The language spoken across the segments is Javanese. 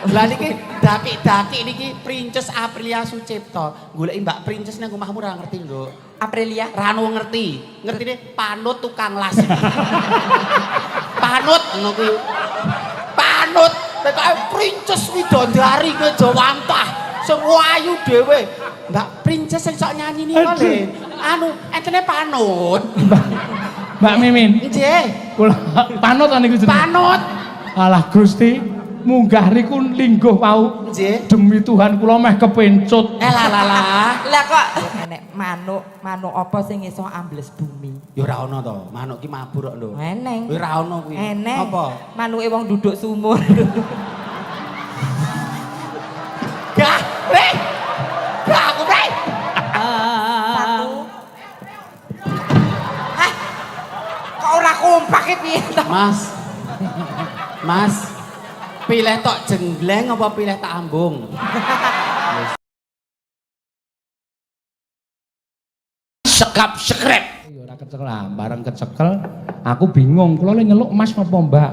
Lah niki daki-daki niki Princess Aprilia Sucipto. Goleki Mbak Princess nang omahmu ora ngerti, Nduk. Aprilia. Rano ngerti. Ngertine panut tukang las. Panut ngono kuwi. Panut pokoke Princess Widodari ke Jawantah. Sing ayu dhewe. Mbak Princess sing sok nyanyi niku lho. Anu, entene panut. Mbak Mimin. Nggih. Kula panut niku jenenge. Panut. Alah Gusti, munggah niku lingguh wau. Nggih. Demi Tuhan kula meh kepencut. Lah. Lah kok nek manuk apa sing iso ambles bumi? Ya ora ono to. Manuk ki mabur kok, Nduk. Eneng. Kuwi ora ono kuwi. Eneng. Apa? Manuke wong duduk sumur. Gah, weh. Gah aku weh. Satu. Hah? Kok ora kompak iki piye to? Mas. Pilih tok jenggleng apa pilih tak ambung? Sekap sekrep. Ya ora kecekel lah, bareng kecekel aku bingung kula le nyeluk Mas apa Mbak.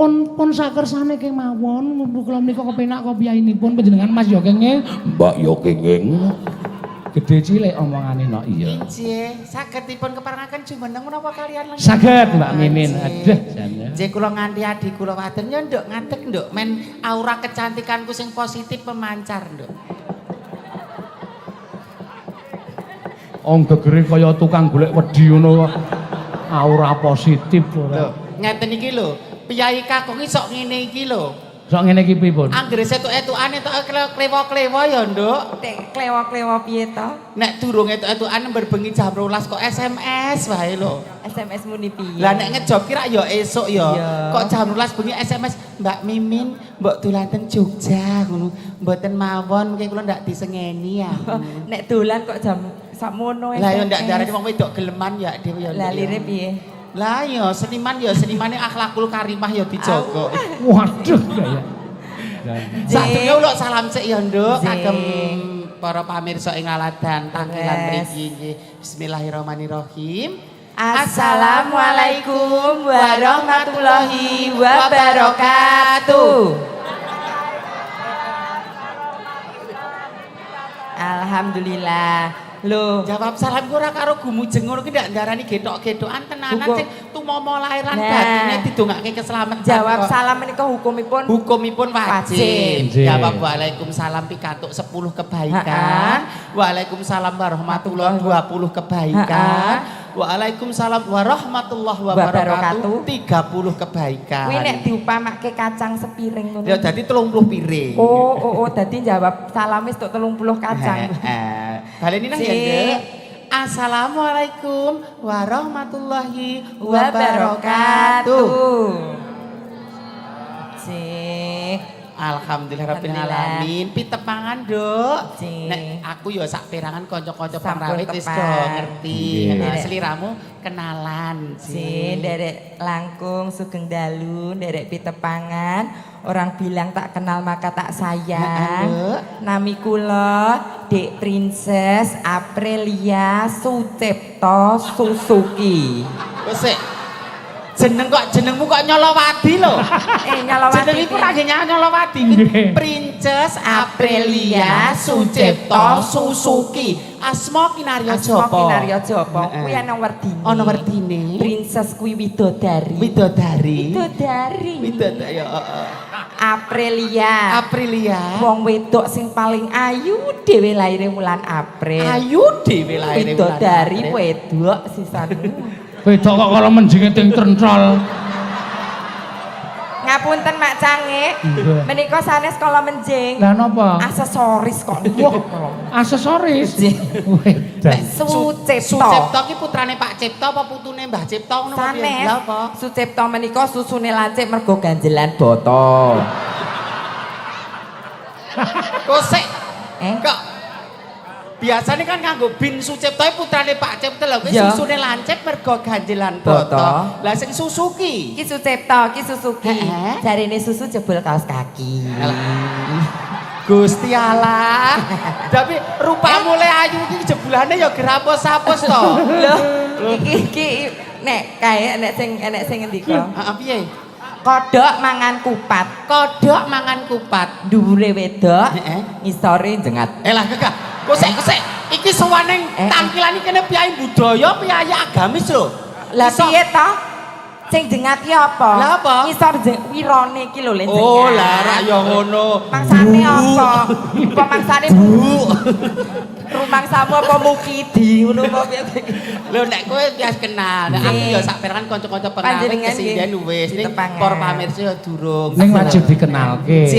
Pun sakersane kemawon kula menika kepenak kopiahinipun panjenengan Mas ya kenging, Mbak ya kenging. Gede cilik omongane no iya. Injih, sagedipun keparengaken jumeneng menapa kalian lan? Saged Mbak Mimin. Aduh jane. Nggih kula nganti adi kula wadon ya nduk ngadeg nduk men aura kecantikanku sing positif pemancar nduk. Om gegere kaya tukang golek wedi ngono. Aura positif ora. Lho, ngeten iki lho, Piyai Kakung iki sok ngene iki lho. Sok ngene iki pripun? Anggere etuk-etukane tok klewo-klewo ya nduk. Nek klewo-klewo piye to? Nek durung etuk-etukan berbengi jam 12 kok SMS wae lho. SMS muni piye? Lah nek ngejob kira ya esuk ya. Iya. Kok jam 12 bengi SMS, Mbak Mimin, mbok dolan ten Jogja ngono. Mboten mawon mungkin kula ndak disengeni ya. Nek dolan kok jam sakmono Lah ya ndak darani wong wedok geleman ya dhewe ya. Lah lire piye? Lah ya seniman ya senimane akhlakul karimah ya dijaga. Waduh ya. Sadurunge uluk salam sik ya Nduk Zing. kagem para pamirsa ing aladan tangkilan Yes. mriki nggih. Bismillahirrahmanirrahim. Assalamualaikum warahmatullahi wabarakatuh. Alhamdulillah. Loh, Jawab salam ora karo gumujeng ngono ki ndak ndarani getok-getokan tenanan Hukum. sing tumomo lahiran Nah. batine didongake keselamatan. jawab kok. salam menika hukumipun Hukumipun wajib. Wajib. Jawab waalaikumsalam pikatuk 10 kebaikan. Waalaikumsalam warahmatullahi 20 kebaikan. Waalaikumsalam warahmatullahi wabarakatuh 30 kebaikan. kuwi nek diupamake kacang sepiring ngono. Ya dadi 30 piring. Oh, dadi jawab salam wis tok 30 kacang. Baleni nang ya, Cik. Nduk. Assalamualaikum warahmatullahi Wabarakatuh. wabarakatuh. Cik. Alhamdulillahirabbil Alhamdulillah. alamin. Pitep mangan, Nduk. Cik. Nek aku ya sak perangan kanca-kanca Sampun pengrawit wis do kepan. ngerti. Nggih. Nah, seliramu kenalan, Si derek langkung sugeng dalu, derek pitepangan. Orang bilang tak kenal maka tak sayang. Nduk. Nami kula Dek Princess Aprilia Sucipto Suzuki. Wes sik. Jenengmu kok Nyolowadi lho. Nyalawati. Jeneng iku ra nggih Nyolowadi. Nggih. Princess Aprilia Sucipto Suzuki. Asma kinarya Asma japa? kinarya japa. Heeh. Kuwi ana werdine. Ana werdine. Princess kuwi widodari. Widodari. Widodari. Widodari ya. Aprilia. Aprilia. Wong wedok sing paling ayu dhewe laire wulan April. Ayu dhewe laire. Widodari wedok sisane. Wedok kok kala menjinge ting trentrol. Ngapunten Mak Cange. Nggih. Menika sanes kala menjing. Lah napa? Aksesoris kok. Aksesoris. Wedan. Sucipto. Sucipto ki putrane Pak Cipto apa putune Mbah Cipto ngono apa piye? Sanes. Lha apa? Sucipto menika susune lancip mergo ganjelan boto. Kosek. Eh? Kok biasanya kan nganggo bin Sucipto putrane Pak Cipto lho kuwi Ya. susune lancip mergo ganjelan Boto. boto. Lah sing Suzuki. Ki Sucipto, ki Suzuki. Heeh. Jarine susu jebol kaos kaki. Gusti Allah. Tapi rupamu le ayu iki jebulane ya gerapos-apos to. Loh, iki nek kae nek sing ngendika. Heeh piye? Kodhok mangan kupat. Kodhok mangan kupat. Dhuwure wedok, Heeh. ngisore jengat. Lah gagah. Kosek. Iki sowaning tampilan iki kene piyai budaya, piyai agamis lho. Lah piye to? Sing jengat ki apa? Lah apa? Ngisor wirone iki lho le jengat. Oh, lah ra ya ngono. Mangsane apa? Apa mangsane bu? Rumangsamu apa mukidi ngono apa piye? Lho nek kowe bias kenal, nek aku ya sak perangan kanca-kanca pengawe Panjenengan kesindhen wis ning ditepangan. para pamirsa ya durung. Ning wajib dikenalke.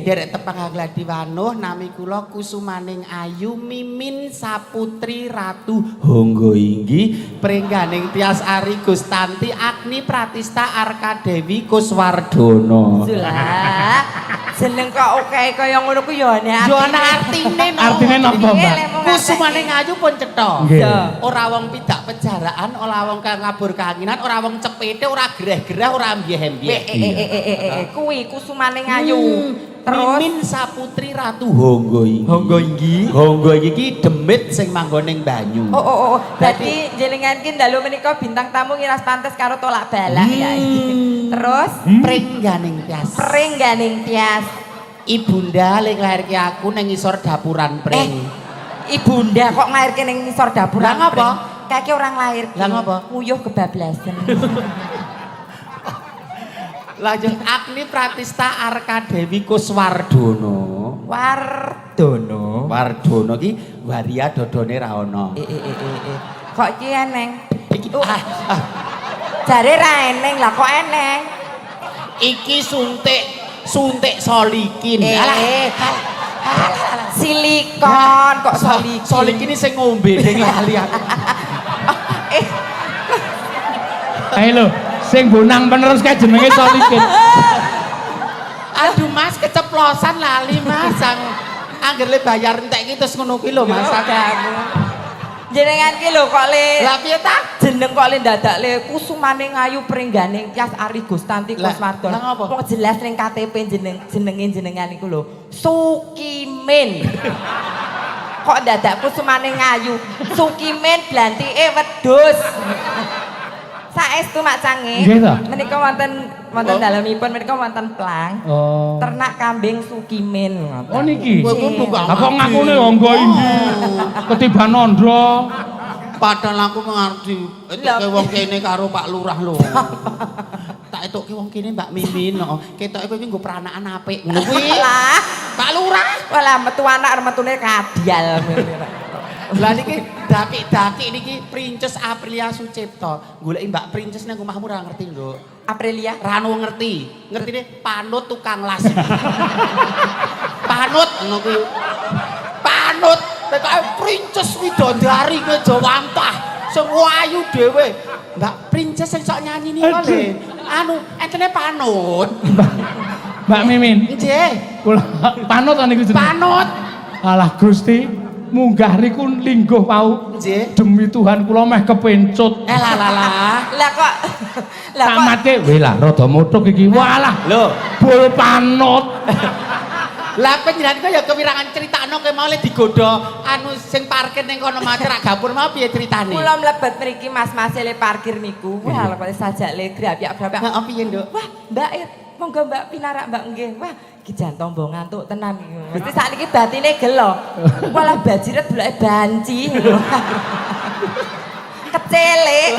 Derek tepang Gladi Wanuh nami kula Kusumaning Ayu Mimin Saputri Ratu Honggo Inggi Pringganing Tias Ari Gustanti Agni Pratista Arka Dewi Kuswardono. Sulah. Jeneng kok oke kaya ngono ku ya ana Yo ana artine no. Artine napa, Mbak? Kusumaning Ayu pun cetha. Nggih. Ora wong pidak pejaraan, ora wong kang ngabur kanginan, ora wong cepete, ora greh-greh, ora mbyeh-mbyeh. Kuwi Kusumaning Ayu. Terus Mimin Saputri Ratu Honggo Inggi. Honggo Inggi ki demit sing manggon ning banyu. Oh. Dadi jenengan ki ndalu menika bintang tamu ngiras pantes karo tolak balak ya iki. Terus Pringganing Tias. Pringganing Tias. Ibunda lek lairke aku ning ngisor dapuran pring. Ibunda kok nglairke ning ngisor dapuran. Lah ngapa? Kake orang lahir. Lah ngapa? Nguyuh kebablasan. Lanjut Agni Pratista Arka Dewi Kuswardono. Wardono ki waria dodone ra ono. Kok ki eneng? Iki Jare ra eneng lah kok eneng. iki suntik solikin. Silikon kok solikin. Solikin ini sing ngombe ning lali aku. Ayo lho, sing bonang penerus kae jenenge Solikin. Aduh Mas keceplosan lali Mas. Anggere bayar entek iki terus ngono ki lho Mas. Jenengan ki lho kok le. Lah piye ta? Jeneng kok le dadak le Kusumaning Ayu Pringganing Tias Ari Gustanti Kuswardono. Lah ngapa? Kok jelas ning KTP jenenge jenengan iku lho Sukimin. Kok dadak Kusumaning Ayu? Sukimin blantike wedhus. Saestu Mak Cange. Nggih to? Menika wonten dalemipun menika wonten plang. Oh. Ternak kambing Sukimin. Oh niki. Kowe ku buka. Lah kok ngakune Honggo Inggi? Ketiban Nandra. Padahal aku ngerti etuke wong kene karo Pak Lurah lho. Tak etuke wong kene Mbak Mimin no. Ketoke kowe iki nggo pranakan apik ngono kuwi. Lah, Pak Lurah. walah metu anak metune kadial. Lah niki daki-daki niki Princess Aprilia Sucipto. Goleki Mbak Princess nang omahmu ora ngerti lho. Aprilia. Rano ngerti. Ngertine panut tukang las. Panut ngono kuwi. Panut tekan Princess Widodari ke Jawantah. Sing ayu dhewe. Mbak Princess sing sok nyanyi niku lho. Anu entene panut. Mbak Mimin. Nggih. Kula panut niku jenenge. Panut. Alah Gusti, munggah riku lingguh wau. Nggih. Demi Tuhan kula meh kepencut. Lah kok Tamate weh lah rada mutuk iki. Walah, Lho, bul panut. lah panjenengan kok ya kewirangan critakno ke mau le digodha anu sing parkir ning kono macerak gapur mau piye critane? kula mlebet mriki Mas le parkir niku. Wah, kok sajak le grapyak-grapyak. Heeh piye, Nduk? Wah, Mbak monggo Mbak pinarak Mbak nggih. Wah, iki jan tombo ngantuk tenan iki. Mesti sakniki batine gelo. Walah bajiret bloke banci. Kecelik.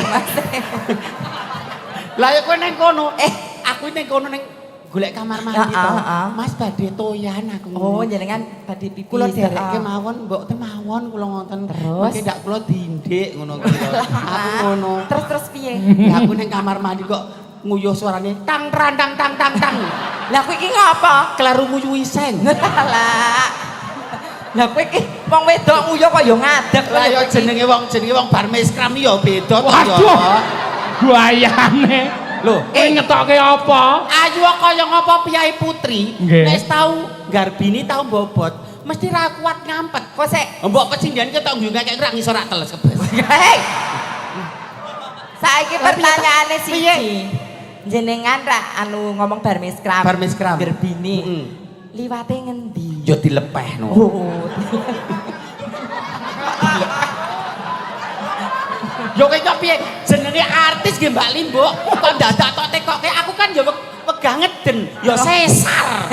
Lah ya kowe ning kono. Aku ning kono ning golek kamar mandi to. Mas badhe toyan aku. Oh, jenengan badhe pipis. Kula dereke mawon, mbok teh mawon kula ngonten. Terus? Mengke ndak kula dindik ngono kuwi. Aku ngono. Terus piye? Lah aku ning kamar mandi kok nguyuh suarane tang trandang tang tang tang. Lah kowe iki ngopo? Kleru nguyuhi seng. Lah kowe iki wong wedok nguyuh kok ya ngadeg. Lah ya jenenge wong bar meskram ya beda to ya. Waduh. Guayane. Lho, Kowe ngetoke apa? ayu kaya ngapa Piyai Putri Nggih. nek tau garbini tau bobot mesti ra kuat ngampet. Kok sik Mbok pecindian ketok nggo ngekek rak ngisor rak teles kebes. hei. Saiki Lah, pertanyaane piye? siji. Jenengan ra anu ngomong bar meskram. Bar meskram. Gerbini. Heeh. Liwate ngendi? Yo dilepehno. Oh. Yo kaya piye jenenge artis nggih Mbak Limbok kok dadak tok tekoke aku kan yo wegah ngeden ya sesar.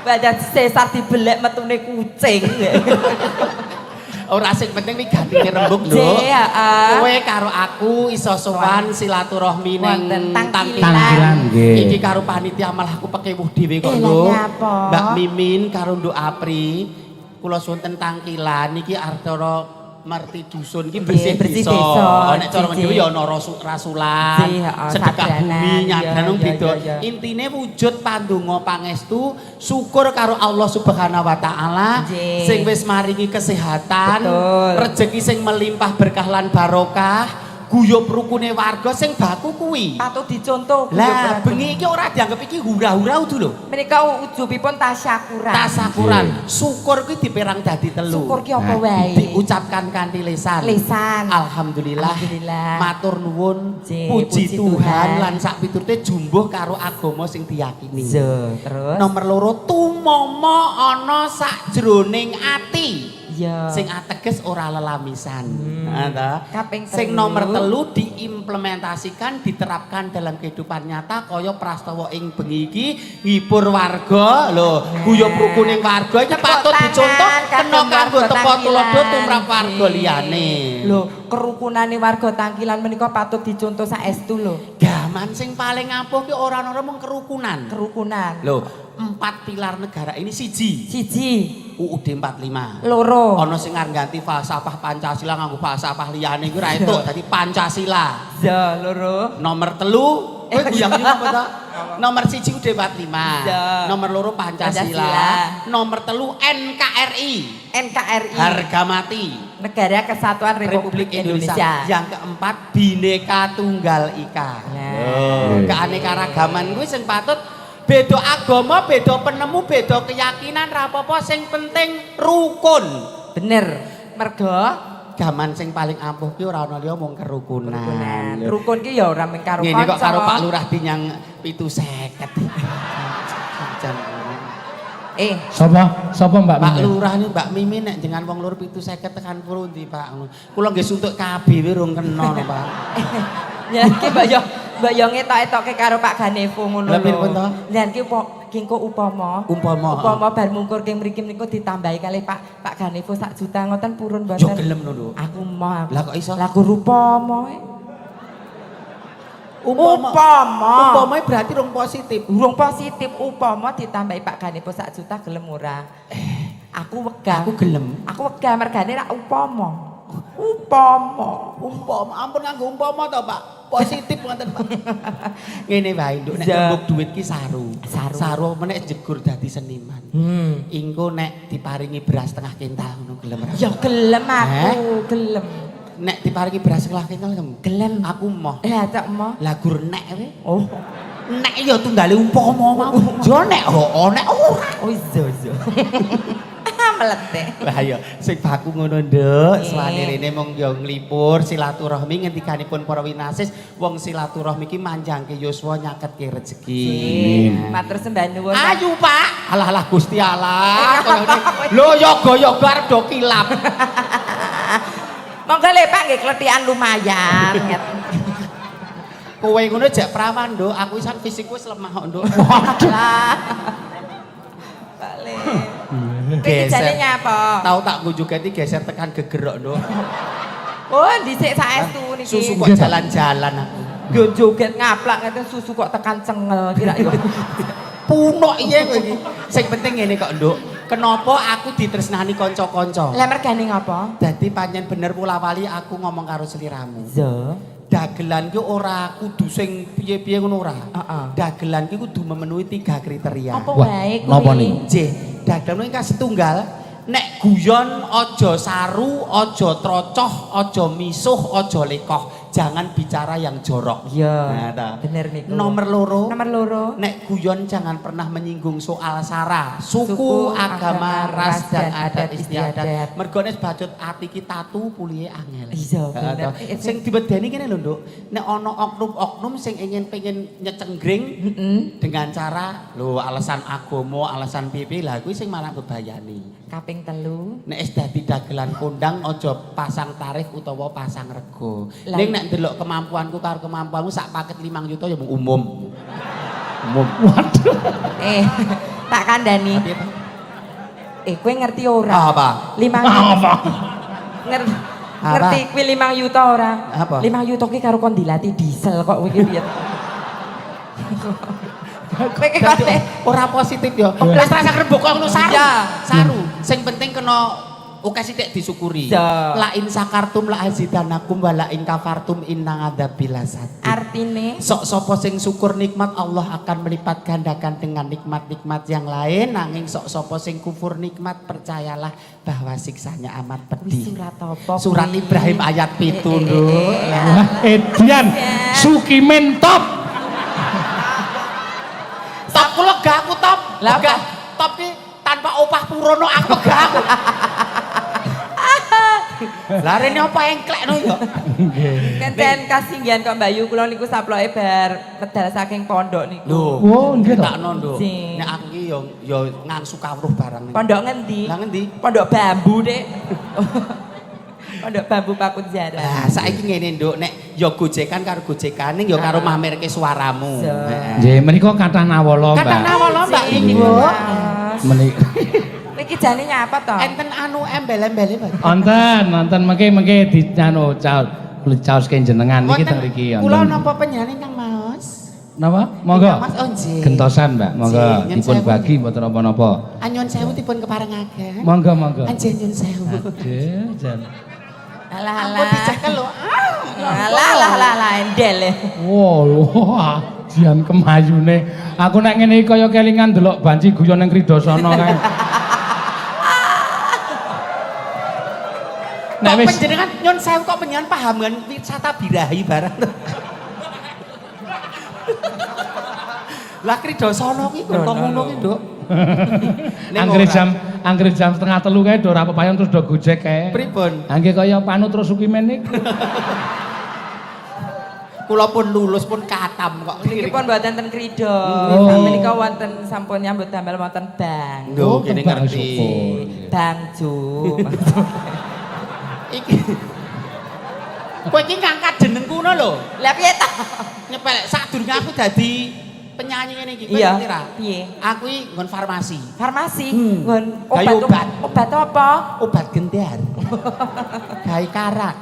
Badan sesar dibelek metune kucing. Ora sing penting wi gantine rembug lho. Kowe karo aku iso sowan silaturahmi ning Tangkilan. Iki karo panitia malah aku pekewuh dhewe kok lho. Mbak Mimin karo Nduk Apri kula suwun ten Tangkilan iki artara merti dusun iki bersih desa. Nek cara dhewe ya ana rasulan, sedekah bumi, nyadran beda. Intine wujud pandonga pangestu, syukur karo Allah Subhanahu wa taala sing wis maringi kesehatan, rejeki sing melimpah berkah lan barokah. Guyub rukune warga sing baku kuwi. Patut dicontoh. Lah bengi iki ora dianggep iki hura-hura udu lho. Menika ujubipun tasyakuran. Tasyakuran. Syukur kuwi diperang dadi telu. Syukur ki apa wae? Diucapkan kanthi lisan. Alhamdulillah. Matur nuwun. Puji Tuhan lan sak piturute jumbuh karo agama sing diyakini. Terus nomor loro tumama ana sakjroning ati. Sing ateges ora lelamisan. Sing nomor telu diimplementasikan diterapkan dalam kehidupan nyata kaya prastawa ing bengi iki ngibur warga lho guyub rukuning warga iki patut dicontoh kena kanggo tepa tulodo tumrap warga liyane lho kerukunane warga Tangkilan menika patut dicontoh saestu lho gaman sing paling ampuh ki ora ana mung kerukunan lho 4 pilar negara ini siji UUD 45 loro ana sing arep ganti falsafah Pancasila nganggo falsafah liyane iku ra entuk dadi Pancasila ya loro nomor 3 kowe guyang apa ta nomor 1 UUD 45 nomor 2 Pancasila nomor 3 NKRI harga mati Negara Kesatuan Republik Indonesia yang keempat Bhinneka Tunggal Ika keanekaragaman kuwi sing patut beda agama, beda penemu, beda keyakinan, rapopo sing penting rukun. Bener. Mergo gaman sing paling ampuh ki ora ana liya mung kerukunan. Rukun ki ya ora mung karo kanca. Ngene kok karo Pak Lurah dinyang 750. Sapa Mbak Mimin? Pak Lurah ni Mbak Mimin nek jenengan wong lur 750 tekan pundi Pak. Kula nggih suntuk kabeh wis kena no Pak. Ya iki Mbak yo ngetok-etokke karo Pak Ganevo ngono lho. Lha pripun to? Lah iki kengko upama bar mungkur keng mriki niku ditambahi kalih Pak Ganevo 1 juta ngoten purun mboten. Yo gelem lho. Aku mah. Lah kok iso? Lah rupama. Upama berarti rung positif. Upama ditambahi Pak Ganevo 1 juta gelem ora? Aku wegah. Aku gelem. Aku wegah mergane ra upama. Ampun nganggo umpama to Pak. Positif ngoten Pak. Ngene wae nduk nek tembok duit ki saru meneh jegur dadi seniman. Engko nek diparingi beras setengah kental ngono gelem ora? Ya gelem aku, gelem. Nek diparingi beras setengah kental gelem aku moh. Lah tak moh. Lah gur nek kowe. Oh. Nek ya tunggale umpama mau. Yo nek ora. Oh iya. Meletek. Lah ya sing baku ngono nduk, suwane rene mung yo nglipur silaturahmi ngendikanipun para winasis wong silaturahmi iki manjangke yuswa nyaketke rejeki. Matur sembah nuwun. Ayu Pak. Alah Gusti Allah. Lho yoga-yoga arep do kilap. Monggo le Pak nggih kletikan lumayan. Kowe ngono jak prawan nduk, aku isan fisikku wis lemah kok nduk. Balik. Geser nyapa? Tahu tak gue juga geser tekan gegerok nduk. Oh, dhisik saestu niki. Susu kok jalan-jalan aku. Yo joget ngaplak ngeten susu kok tekan cengel kira yo. Punok iya kowe iki. Sing penting ngene kok nduk. Kenapa aku ditresnani kanca-kanca? Lah mergane ngapa? Dadi pancen bener pola wali aku ngomong karo sliramu. Iya. Dagelan ki ora kudu sing piye-piye ngono ora. Dagelan ki kudu memenuhi 3 kriteria. Apa wae kuwi? Napa niki? Nggih, dagelan ki setunggal. Nek guyon aja saru, aja trocoh, aja misuh, aja lekoh. Jangan bicara yang jorok. Iya. Bener niku. Nomor loro. Nek guyon jangan pernah menyinggung soal sara, suku, agama, ras dan adat istiadat. Mergo nek bacot ati ki tatu pulihe angel. Iya, bener. Sing diwedeni kene lho, Nduk. Nek ana oknum-oknum sing pengen nyecenggring dengan cara lho alasan agama, alasan pipi lah kuwi sing malah bebayani. Kaping 3. Nek wis dadi dagelan kondang aja pasang tarif utawa pasang rego. Ning nek ndelok kemampuanku karo kemampuanmu sak paket 5 juta ya umum. Waduh. Tak kandhani. Kowe ngerti ora? Apa? 5 Apa? Ngerti. Apa? Ngerti kuwi 5 yuta ora? Apa? 5 yuta ki karo kon dilati diesel kok kowe ki piye? Kowe ki kok Ora positif yo. Lah rasa rembug kok ngono saru. Iya. Saru. Sing penting kena oke sithik disyukuri. Iya. La in sakartum la azidanakum wa la in kafartum inna adzabil lasad. artine Sok sapa sing syukur nikmat Allah akan melipat gandakan dengan nikmat-nikmat yang lain, nanging sok sapa sing kufur nikmat percayalah bahwa siksanya amat pedih. surat apa? Surat kuwi? Ibrahim ayat 7 lho. Wah, Edian Sukimen top. Top kula gak aku top. Lah, apa? Gak. Top ki tanpa opah purono aku gak aku. Lah rene apa engklekno ya? Kenten kasinggihan kok Mbak Yu kula niku saploke bar medal saking pondok niku. Lho. Oh, nggih to. Takno nduk. Sing. Nek aku ki yo ngangsu kawruh barang. Pondok ngendi? Lah ngendi? Pondok bambu, Dik. Pondok bambu Pakun Jara. Lah saiki ngene nduk, nek yo gojekan karo gojekane yo karo mamerke suaramu. So. Heeh. Nggih, menika kathah nawala, Kata Mbak. nawala Mbak ini, Bu. Menika Iki jane nyapa to? Enten anu embel-embele, Pak. Wonten mengke dianu caoske jenengan niki teng mriki Kula wonten. napa penyanyi Kang Mas? Napa? Monggo. Mas oh nggih. Gentosan, Mbak. Monggo Nggih, nyun dipun sewu. bagi mboten napa-napa. Anyun sewu dipun keparengaken. Monggo, monggo. Anjen nyun sewu. Aduh, jan. Alah Ampun dicekel lho. Alah endel. Wah, jian kemayune. Aku nek ngene iki kaya kelingan delok banci guyon ning Kridasana kae. Nek Nek wis panjenengan nyun sewu kok penyanyi pahaman wisata birahi barang. Lah Kridasana ki kok ngono ki, Nduk. anggere jam setengah telu kae do ora pepayon terus do gojek kae. Pripun? Angge kaya Panut terus Sukimen niku. Kula pun lulus pun katam kok. Niki pun mboten ten krida. Oh. Menika wonten sampun nyambut damel wonten bang. Lho, kene Bang ngerti. syukur. Bangju. Iki. Kowe iki ngangkat jenengku ngono lho. Lah piye ta? Nyepel sadurunge aku dadi penyanyi ngene iki. Kowe Iya. ngerti ra? Piye? Aku iki nggon farmasi. Farmasi, Hmm. nggon Gawe obat. Obat apa? Obat gendar. Gawe karak.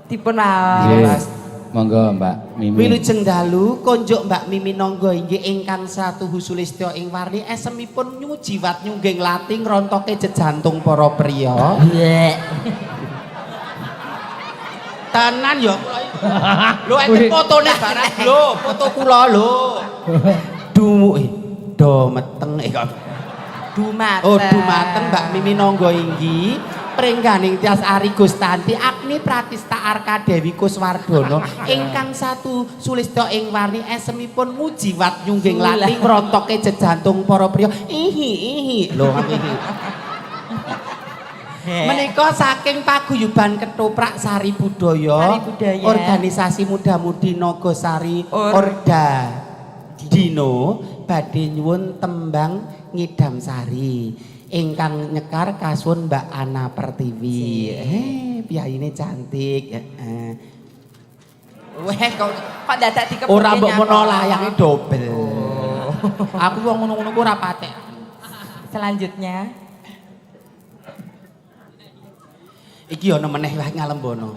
Dipun Nggih. waos. Monggo, Mbak Mimi. Wilujeng dalu konjuk Mbak Mimi Nonggo inggih ingkang satu husulistya ing warni esemipun nyujiwat nyungging lating rontoke jejantung para priya. Tenan ya kula iki. Lho enten fotone barang lho, foto kula lho. Do meteng kok. Dumateng. Oh, dumateng Mbak Mimi Nonggo inggih pringganing Tias Ari Gustanti Agni Pratista Arka Dewi Kuswardono ingkang satu sulistya ing warni esemipun mujiwat nyungging lating rontoke jejantung para priya. Ihi. Lho iki. Menika saking paguyuban Ketoprak Sari Budaya, Sari Budaya. Organisasi Muda-mudi Nagosari Orda Dino badhe nyuwun tembang Ngidam Sari ingkang nyekar kasuwun Mbak Ana Pertiwi. Piyayine cantik. Weh kok dadak dikepung. Ora mbok menawa layange dobel. Aku wong ngono-ngono ku ora patek. Selanjutnya Iki ana meneh wae ngalembono.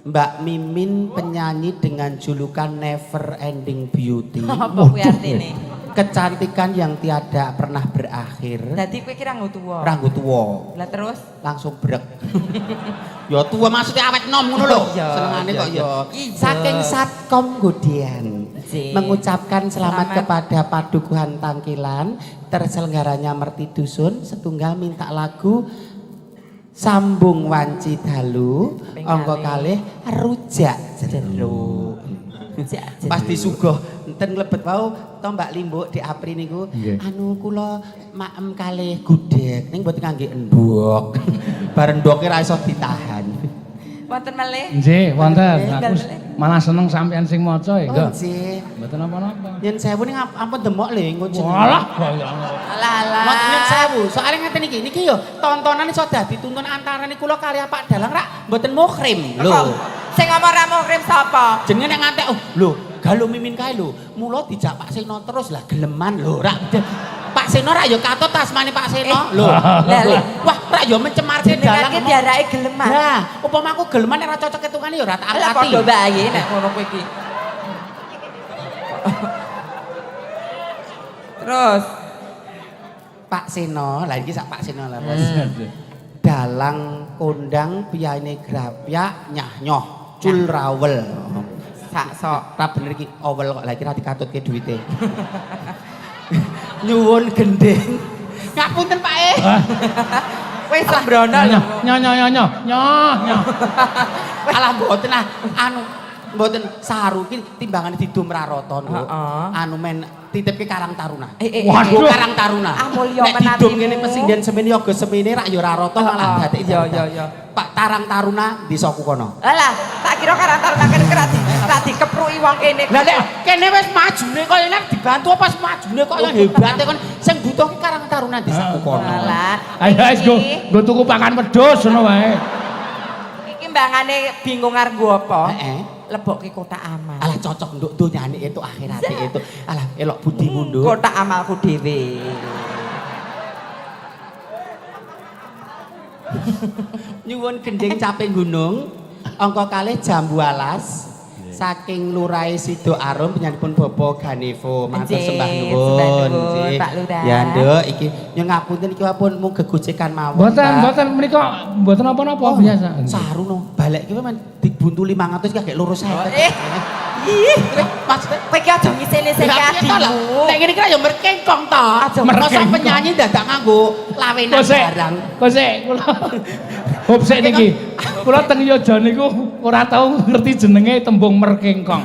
Mbak Mimin penyanyi dengan julukan Never Ending Beauty. apa kuwi artine? Kecantikan yang tiada pernah berakhir. Dadi kowe kira nggo tuwa. Ranggo tuwa, Lah terus langsung brek. Ya tuwa maksudnya awet nom ngono lho. Iya, Senengane kok ya. Iya. Saking Satkom Godian Jee. mengucapkan selamat Selamat. kepada Padukuhan Tangkilan terselenggaranya Merti Dusun setunggal minta lagu Sambung Wanci Dalu Ping angka kalih. kalih Rujak Jeruk. Pas disuguh enten nglebet wau to Mbak Limbuk di Apri niku Nggih. anu kula maem kalih gudeg ning mboten kangge endhog. Bar endhoge ra iso ditahan. wonten malih. Nggih, wonten. Nggih, Aku nggih. malah seneng sampean sing maca ya, Oh enggak. nggih. Mboten napa-napa. Yen sewu ning ampun demok lho ngono. Walah, Alah. Yen sewu, soalnya ngeten iki niki yo tontonan iso dadi tuntun antarane kula kali Pak Dalang rak mboten muhrim lho. Sing ngomong ra muhrim sapa? Jenenge nek ngantek oh lho galo mimin kae lho. Mula dijak Pak Seno terus lah geleman lho. Pak Seno rak ya katut asmane Pak Seno lho. Wah, rak ya mencemarke dalang. Jenengake diarake geleman. Nah, upama aku geleman ora cocok ketungane ya ora tak Lah angkati. padha bae nek ngono kowe iki. Terus Pak Seno, lah iki sak Pak Seno lah Bos. Dalang kondang piyane grapyak nyah nyoh cul rawel. sak sok. Ra bener iki owel kok lagi ra dikatutke duwite. Nyuwun gendeng. Ngapunten Pak E. Wis sembrono lho. Alah mboten ah anu mboten saru ki timbangane didum rarata Nduk. Anu men titipke Karang Taruna. Waduh. Karang Taruna. Ah mulya Nek menatimu. didum ngene pesinggen semene yoga semene rak ya rarata malah dadik. Iya. Pak Karang Taruna desaku kono. Alah, tak kira Karang Taruna kan ora dikepruki wong kene. Lah nek kene wis majune kaya nek dibantu apa wis majune kaya hebate kon sing butuh ki Karang Taruna desaku kono. Alah. Ayo wis go tuku pakan wedhus ngono wae. Iki mbangane bingung arep nggo apa? Heeh. Lebokke kotak amal. Alah cocok nduk donyane itu akhirate itu. Alah elok budimu nduk. Kotak amalku dhewe. Nyuwun gending caping gunung angka kalih Jambu Alas saking Lurahe Sido Arum penyanipun Bobo Ganevo matur Nggih, sembah sembah nuwun nuwun, Pak Lurah. ya nduk iki nyun ngapunten iki pun mung gegojekan mawon Mboten menika mboten apa-apa biasa. saruno balik ki men dibuntu 500 ki gak loro 50 Ih, maksudnya kowe ki aja ngisene-sene adimu. nek ngene iki ya merkengkong to Aja masa merkengkong. penyanyi dadak nganggo lawenan barang Kosek kula. Hopsek niki. Kula teng Yojo niku ora tau ngerti jenenge tembung merkengkong.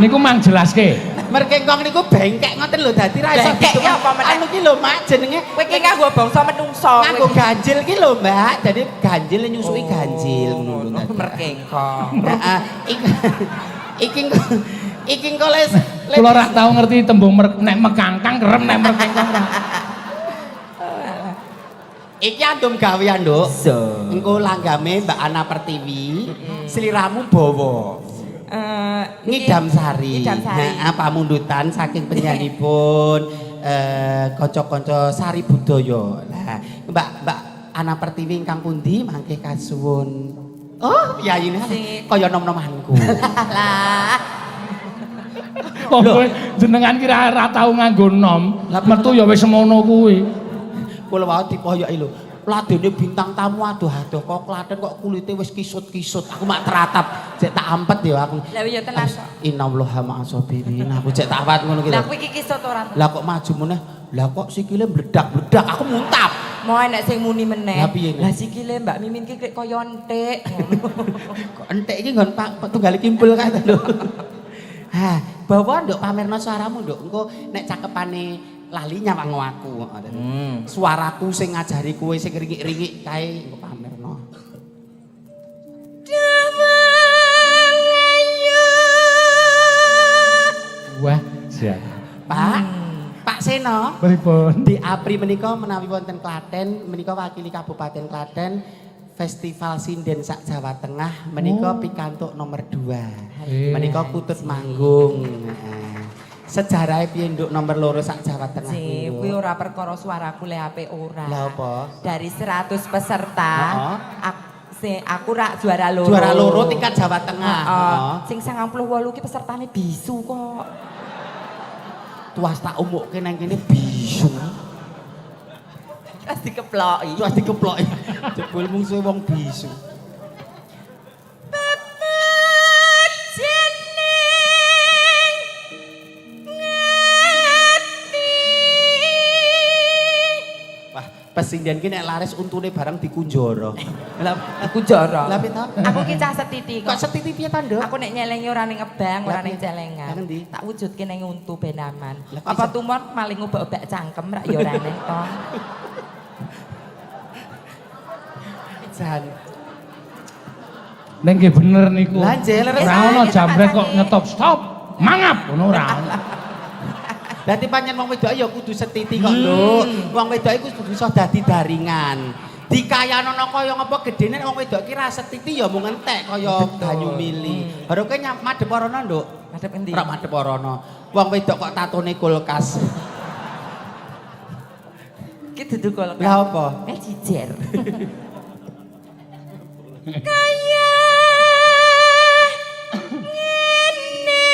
Niku mang jelaske. merkengkong niku bengkek ngoten lho dadi ra iso Bengkek ki apa meneh? anu ki lho Mak jenenge Kowe ki nganggo bangsa menungso. nganggo ganjil ki lho Mbak jadi ganjil nyusui ganjil ngono lho tadi. Merkengkong. Heeh iki engko les Kula ora tau ngerti tembung nek mekangkang kerem nek merkengkong. iki andum gawean Nduk So. engko langgame Mbak Ana Pertiwi sliramu bawa Ngidam Sari. Ngidam Sari. Heeh, pamundutan saking penyanipun kanca-kanca Sari Budaya. Lah, Mbak Ana Pertiwi ingkang pundi mangke kasuwun. Oh, yayine kaya nom-nomanku. Lah. Kowe jenengan kira ora tau nganggo nom, metu ya wis semono kuwi. Kula wae dipoyoki lho. Ladene bintang tamu aduh-aduh kok klaten kok kulite wis kisut-kisut. Aku mak teratap, cek tak ampet ya aku. Lah ya tenan kok. Innallaha ma'asabirin. Aku cek tak awat ngono ki. Lah kowe iki kisut ora? Lah kok maju meneh. Lah kok sikile bledak-bledak. Aku muntap. Mau enek sing muni meneh. Lah piye? Lah sikile Mbak Mimin ki kaya entik. Kok entek iki nggon Pak tunggal kimpul kae to, Nduk. Hah, bawa Nduk pamerno suaramu, Nduk. Engko nek cakepane lali nyawang aku. Suaraku sing ngajari kowe sing ringik-ringik kae engko pamerno. Wah, siap. Pak Seno. Pripun? Di Apri menika menawi wonten Klaten, menika wakili Kabupaten Klaten Festival Sinden sak Jawa Tengah menika pikantuk nomor 2. Menika kutut manggung. Sejarahnya piye Nduk nomor 2 sak Jawa Tengah. Kuwi ora perkara suaraku le apik ora. Lah apa? Dari 100 peserta, aku rak juara loro. Juara loro tingkat Jawa Tengah. Sing 98 ki pesertane bisu kok. Tuas tak umukke nang kene bisu. Wis dikeploki. Tuas dikeploki. Jebul mung suwe wong bisu. Wah, pesinden ki nek laris untune barang dikunjara. Lah aku jara. Lah piye to? Aku ki cah setiti Kok setiti piye to, Nduk? Aku nek nyelengi ora ning ngebang, ora ning celengan. Lah ngendi? Tak wujudke ning untu ben aman. Lah, Apa bisa- tumon maling obak-obak cangkem rak ya ora neh to. Jan. Nek nggih bener niku. Lah, Jel, leres Ora ono ae, jambret kok pasane. ngetop stop. Mangap ngono ora ono. Dadi pancen wong wedok ya kudu setiti kok, Nduk. Wong wedok iku kudu iso dadi daringan. Dikayanono kaya ngapa gedene wong wedok ki ra setiti ya mung entek kaya banyu mili. Baru kowe madhep rono, Nduk. Madhep endi? Ora madhep rono. Wong wedok kok tatone kulkas. Ki dudu kol. Lah apa? Jijer. Kaya ngene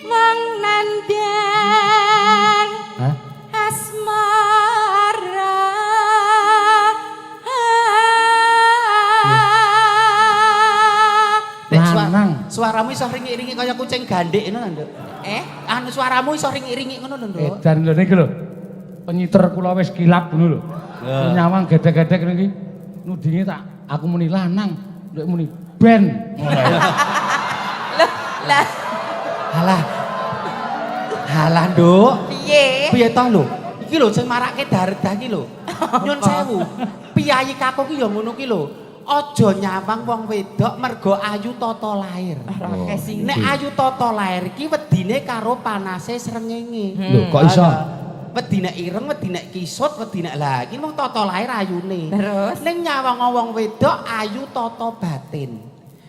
wong nandang Hah? asmara. Lanang. Suaramu iso ringi-ringi kaya kucing gandhik ngono lho, Nduk. Anu suaramu iso ringi-ringi ngono lho, Nduk. Edan lho niki lho. Penyiter kula wis kilap ngono lho. Nyawang gedek-gedek niki. Nudinge tak aku muni lanang, ndek muni ben. Lah, Halah. Halah, Nduk. piye? Piye toh lho? Iki lho sing marake daredah iki lho. Nyun sewu. Piyayi kaku ki ya ngono ki lho. Aja nyawang wong wedok mergo ayu tata lair. Ora kesing. Nek ayu tata lair iki wedine karo panase srengenge. Lho kok iso? Wedine ireng, wedine kisut, wedine lah iki mung tata lair ayune. Terus? Ning nyawang wong wedok ayu tata batin.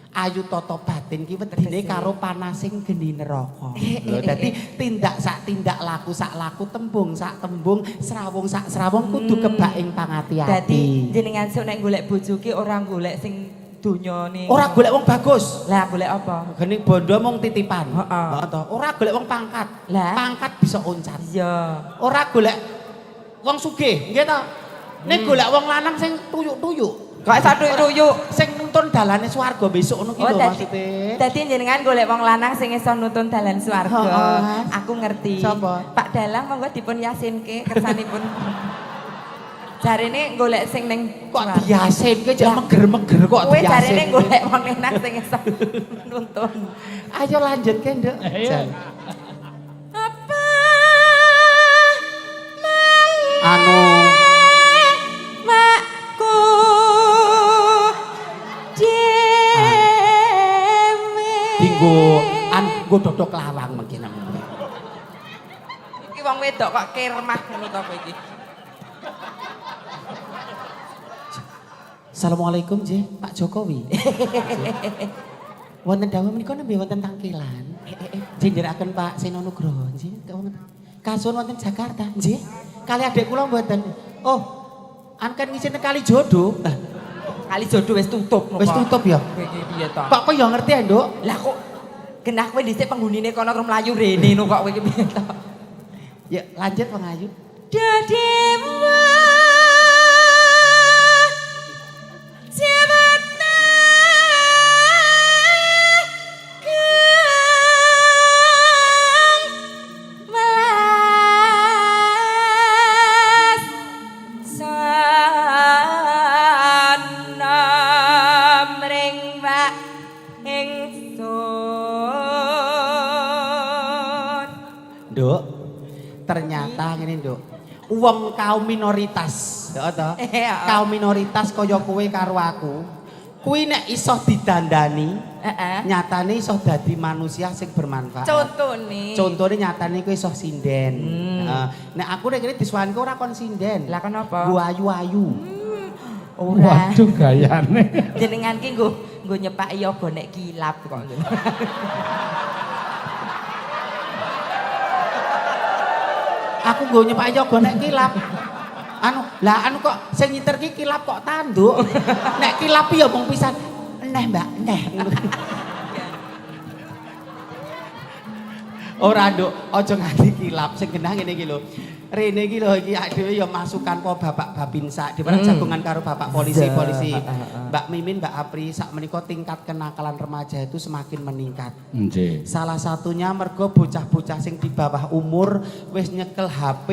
Ayu tata batin ki wedine karo panasing geni neraka. Lho dadi tindak sak tindak laku sak laku tembung sak tembung srawung sak srawung kudu kebak ing pangati-ati. Dadi jenengan sok nek golek bojo ki ora golek sing donyane. Ora golek wong bagus. Lah golek apa? Gening bondo mung titipan. Heeh. Toh. Ora golek wong pangkat. Lah? Pangkat bisa oncat. Iya. Ora golek wong sugih, nggih ta? Nek golek wong lanang sing tuyuk-tuyuk. Kok iso tuyuk-tuyuk? Sing nuntun dalane swarga besok ngono ki lho maksude. Dadi jenengan golek wong lanang sing iso nuntun dalan swarga. Heeh. Aku ngerti. Sapa? Pak Dalang monggo dipun yasinke kersanipun. Jarene golek sing ning Kok diyasinke jek meger-meger kok kowe jarene diyasinke. golek wong lanang sing iso nuntun. Ayo lanjutke, Nduk. Ayo. Apa? Anu Makku dewe. dinggo dodok lawang mungkin namanya. Iki wong wedok kok kirmah ngono to kowe iki. Assalamualaikum, Nggih, Pak Jokowi. Wonten dawuh menika nembe wonten tangkilan. Jinjiraken Pak Seno Nugroho, nggih. Kasuwun wonten Jakarta, nggih. Kali adik kula mboten. Oh, anken ngisi teng kali jodoh. Kali jodoh wis tutup Wis tutup ya. Kowe iki piye to? Kok kowe ya ngerti ya, Nduk? Lah kok genah kowe dhisik penghunine kono karo mlayu rene no kok kowe iki piye to? Ya, lanjut Bang Ayu. Dadewa Jabata Kang Melas Sana Mring Mbak Ingsun. Nduk, ternyata ngene, Nduk. Wong kaum minoritas, heeh to? Iya. Kaum minoritas kaya kowe karo aku. Kuwi nek iso didandani, Heeh. nyatane iso dadi manusia sing bermanfaat. Contone. Contone nyatane kowe iso sinden. Hmm. Nek aku nek kene disuwanke ora kon sinden. Lah kenapa? Gua ayu-ayu. Ora. Waduh gayane. Jenengan ki nggo nyepaki yoga nek kilap kok. Aku nggo nyepaki yoga nek kilap. Anu kok sing nyiter ki kilap kok tanduk. Nek kilap ya mung pisan. Neh, Mbak, neh. Ora, Nduk, aja nganti kilap sing genah ngene iki lho. Rene iki lho iki dhewe ya masukan po Bapak Babinsa, dhewe jagongan karo Bapak polisi. Mbak Mimin, Mbak Apri, sak menika tingkat kenakalan remaja itu semakin meningkat. Nggih. Salah satunya mergo bocah-bocah sing di bawah umur wis nyekel HP,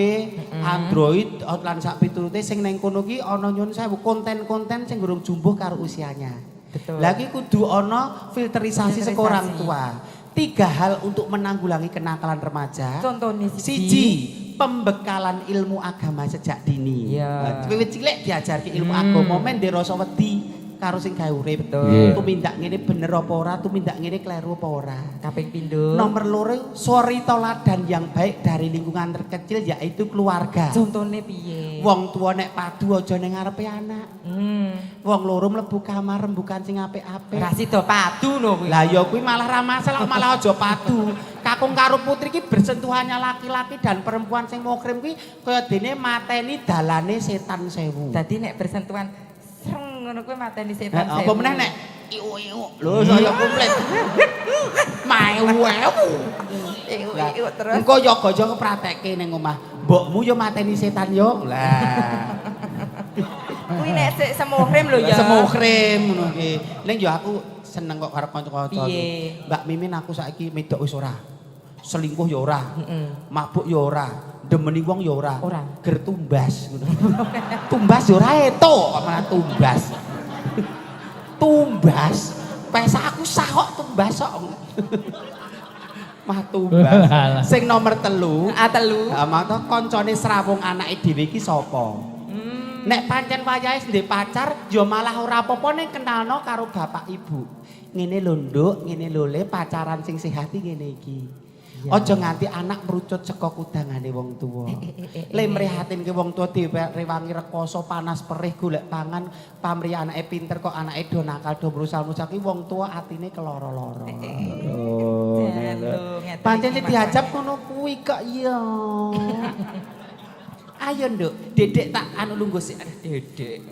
Android lan sak piturute sing ning kono ki ana nyun sewu konten-konten sing durung jumbuh karo usianya. Betul. Lagi kudu ana filterisasi saka orang tua. 3 hal untuk menanggulangi kenakalan remaja. Contone Siji, pembekalan ilmu agama sejak dini. Iya. Wiwit cilik diajarke ilmu agama men ndek rasa wedi. karo sing gawe urip. Betul. Tumindak ngene bener apa ora, tumindak ngene kleru apa ora. Kaping pindho. Nomor loro, suri teladan yang baik dari lingkungan terkecil yaitu keluarga. Contone piye? Wong tua nek padu aja ning ngarepe anak. Wong loro mlebu kamar rembukan sing apik-apik. Ora sida padu no kuwi. Lah ya kuwi malah ra masalah, malah aja padu. Kakung karo putri ki bersentuhannya laki-laki dan perempuan sing mukrim kuwi kaya dene mateni dalane setan sewu. Dadi nek bersentuhan sreng ngono kuwi mateni setan. Apa meneh nek iu-iu. Lho saya komplit. Maewu. Iku terus. Engko yoga-yoga kepratekke ning omah. Mbokmu yo mateni setan yo. Lah. Kuwi nek sik semuhrim lho ya. Semuhrim ngono ki. Ning yo aku seneng kok karo kanca-kanca. Piye? Mbak Mimin aku saiki medok wis ora. Selingkuh ya ora. Mabuk ya ora. Demeni wong ya ora. Ora. Ger tumbas ngono. Tumbas ya ora eto kok malah tumbas. Tumbas. Pesa aku sah kok tumbas kok. Mah tumbas. Sing nomor 3. Telu. Ha mata kancane srawung anake dhewe iki sapa? Nek pancen wayahe ndek pacar ya malah ora apa-apa ning kenalno karo bapak ibu. Ngene lho Nduk, ngene lho Le, pacaran sing sehat iki ngene iki. Aja nganti anak merucut saka kudangane wong tuwa. Le mrihatinke wong tuwa direwangi rekoso panas perih golek pangan, pamrih anake pinter kok anake do nakal do brusal-brusal ki wong tuwa atine keloro-loro. Oh, pancen diajab ngono kuwi kok iya. Ayo Nduk, Dedek tak anu lungguh sik. Dedek.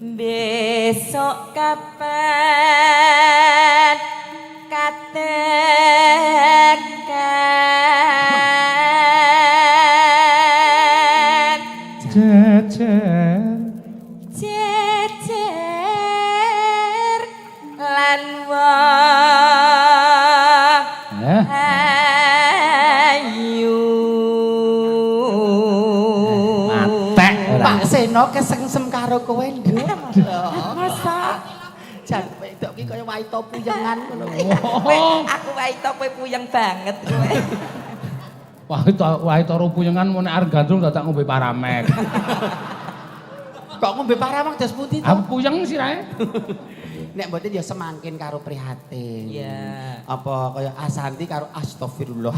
Besok kapan katakan Jejer jejer lan wong ayu Pak Seno kesengsem karo kowe Nduk. masa Jan wedok ki kaya waito puyengan ngono. aku wae to kowe puyeng banget kowe. Wah itu rupuyengan mau nek arep gandrung dadak ngombe paramek. Kok ngombe paramak das putih to? Aku puyeng sirahe. Nek mboten ya semangkin karo prihatin. Iya. Apa kaya Asanti karo astagfirullah.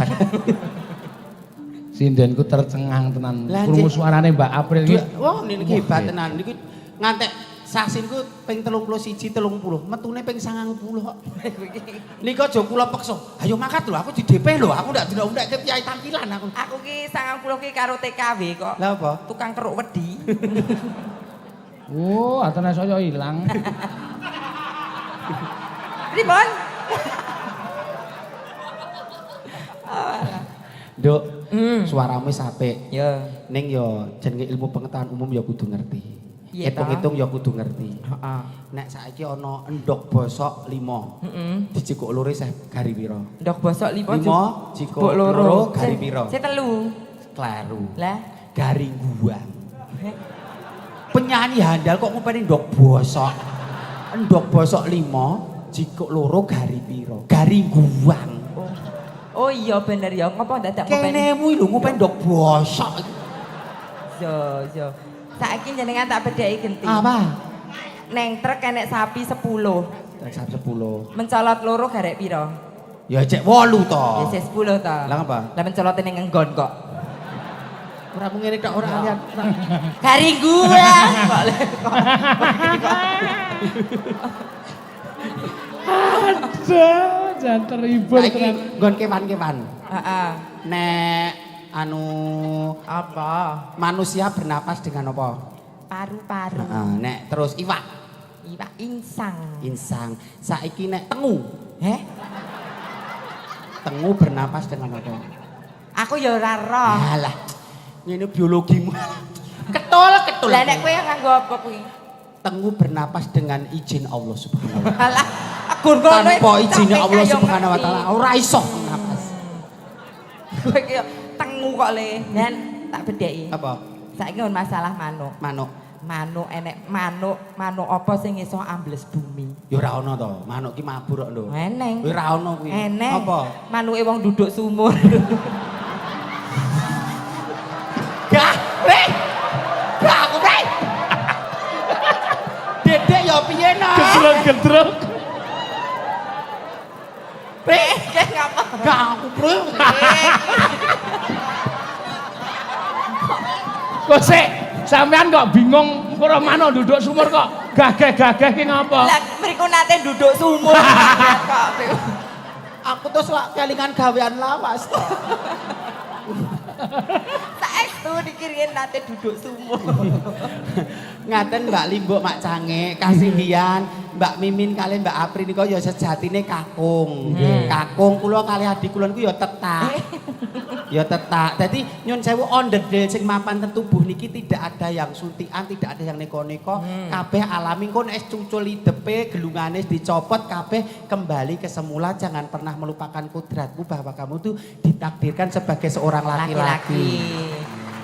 Sindenku tercengang tenan. Lah, Krungu suarane Mbak April iki. Wah, niki hebat tenan. Niki ngantek sasinku ping 31 30, metune ping 90 kok. Niki aja kula peksa. Ayo mangkat lho, aku di DP lho, aku ndak ndek-ndekke piyai tampilan aku. Aku ki 90 ki karo TKW kok. Lah apa? Tukang keruk wedi. Oh, atene saya ilang. Pripun? Nduk, suaramu wis apik. Ya. Ning ya jenenge ilmu pengetahuan umum ya kudu ngerti. Iya, Hitung-hitung ya kudu ngerti. Heeh. Nek saiki ana endhog bosok 5. Dijikuk loro seh gari pira? Ndok bosok 5 jikuk loro gari pira? Sing 3. Kleru. Lah, Gari guwang. Penyanyi handal kok ngopeni endhog bosok. Endhog bosok 5, jikuk loro gari pira? Gari guwang. oh iya bener ya, ngopo dadak ngopeni? Kenemu lho ngopeni endhog bosok. Yo. Saiki jenengan tak bedheki genti. Apa? Neng truk enek sapi 10. Sapi 10. Mencolot loro garek pira? Ya cek 8 to. Ya sik 10 to. Lah apa? Lah mencolote ning nggon kok. Ora mung ngene tok ora kalian. Hari gua. Jan terhibur Saiki tenan. nggon kewan-kewan. Heeh. Nek anu Apa? manusia bernapas dengan apa? Paru-paru. Nek terus iwak, Iwak insang. insang. Saiki nek tengu. Heh? Tengu bernapas dengan apa? Aku ya ora roh. Alah. Ngene biologimu. Ketul. Lah nek kowe nganggo apa kuwi? Tengu bernapas dengan izin Allah Subhanahu wa taala. Alah, gur ngono. Tanpa izin Allah Subhanahu wa taala ora iso bernapas. Kowe ki tengu kok le. Dan tak bedheki. Apa? Saiki on masalah manuk. Manuk. Manuk enek manuk apa sing iso ambles bumi? Ya ora ono to. Manuk ki mabur kok lho. Eneng. Ora ono kuwi. Eneng. Apa? Manuke wong duduk sumur. Gah, Bre. Gah aku, Bre. Dedek ya ya piye nak? Gedrok-gedrok. Kayak ngapa? Gak aku, Bro. Kok sik sampean kok bingung ora manuk duduk sumur kok gagah-gagah ki ngapa? Lah mriku nate duduk sumur. Kok. Aku terus lak kelingan gawean lawas. Saestu dikirin nate duduk sumur. Ngaten Mbak Limbo Mak Cange, kasihian Mbak Mimin kali Mbak Apri niku ya sejatine kakung. Kakung kula kali adik kula niku ya tetak. Ya tetak. Dadi nyun sewu onderdil sing mapan ten tubuh niki tidak ada yang suntikan, tidak ada yang neko-neko. Kabeh alami kon es cucul idepe, gelungane dicopot kabeh kembali ke semula. Jangan pernah melupakan kodratmu bahwa kamu tuh ditakdirkan sebagai seorang laki-laki.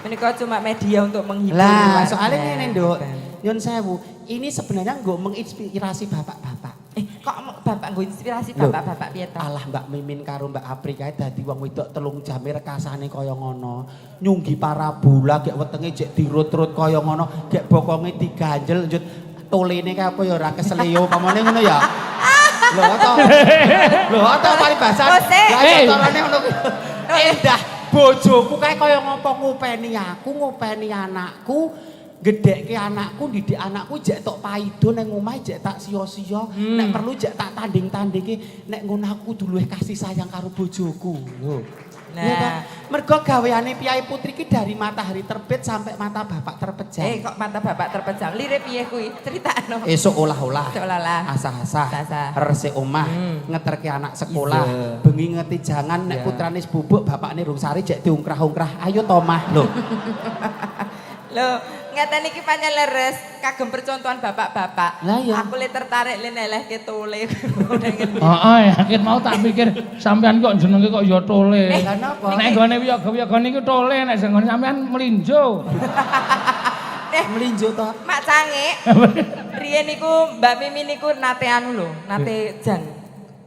Menika cuma media untuk menghibur. Lah, soalnya ngene, Nduk. Nyun sewu, ini sebenarnya nggo menginspirasi bapak-bapak. Kok bapak nggo inspirasi bapak-bapak piye to? Alah Mbak Mimin karo Mbak Apri kae dadi wong wedok 3 jam rekasane kaya ngono. Nyunggi parabola gek wetenge jek dirut-rut kaya ngono, gek bokonge diganjel njut tolene kae apa ya ora keseleo pamane ngono ya. Lho to paribasan. Lah carane ngono. Endah bojoku kae kaya ngopo ngopeni aku, ngopeni anakku. Gedhekke anakku, didik anakku jek tok paido nang omah jek tak sia-sia, nek perlu jek tak tanding-tandingi nek ngono aku duluwe kasih sayang karo bojoku. Nah, ya kan? Mergo gaweane Piyai Putri ki dari matahari terbit sampai mata bapak terpejam. Kok mata bapak terpejam? Lire piye kuwi? Critakno. Esuk olah-olah. Seolah-olah. Asah-asah. Resik omah, ngeterke anak sekolah. Bengi ngeti jangan nek putrane bubuk bapakne rung sari jek diungkrah-ungkrah. Ayo to mah lho. Lho, ngeten iki pancen leres kagem percontohan bapak-bapak. Lah iya. Aku le tertarik le nelehke tole. Heeh, yakin mau tak pikir sampean kok jenenge kok ya tole. Lah napa? Nek gone wiyaga-wiyaga niku tole, nek sing sampean melinjo. Melinjo to. Mak Cange. Riyen niku Mbak Mimi niku nate anu lho, nate jan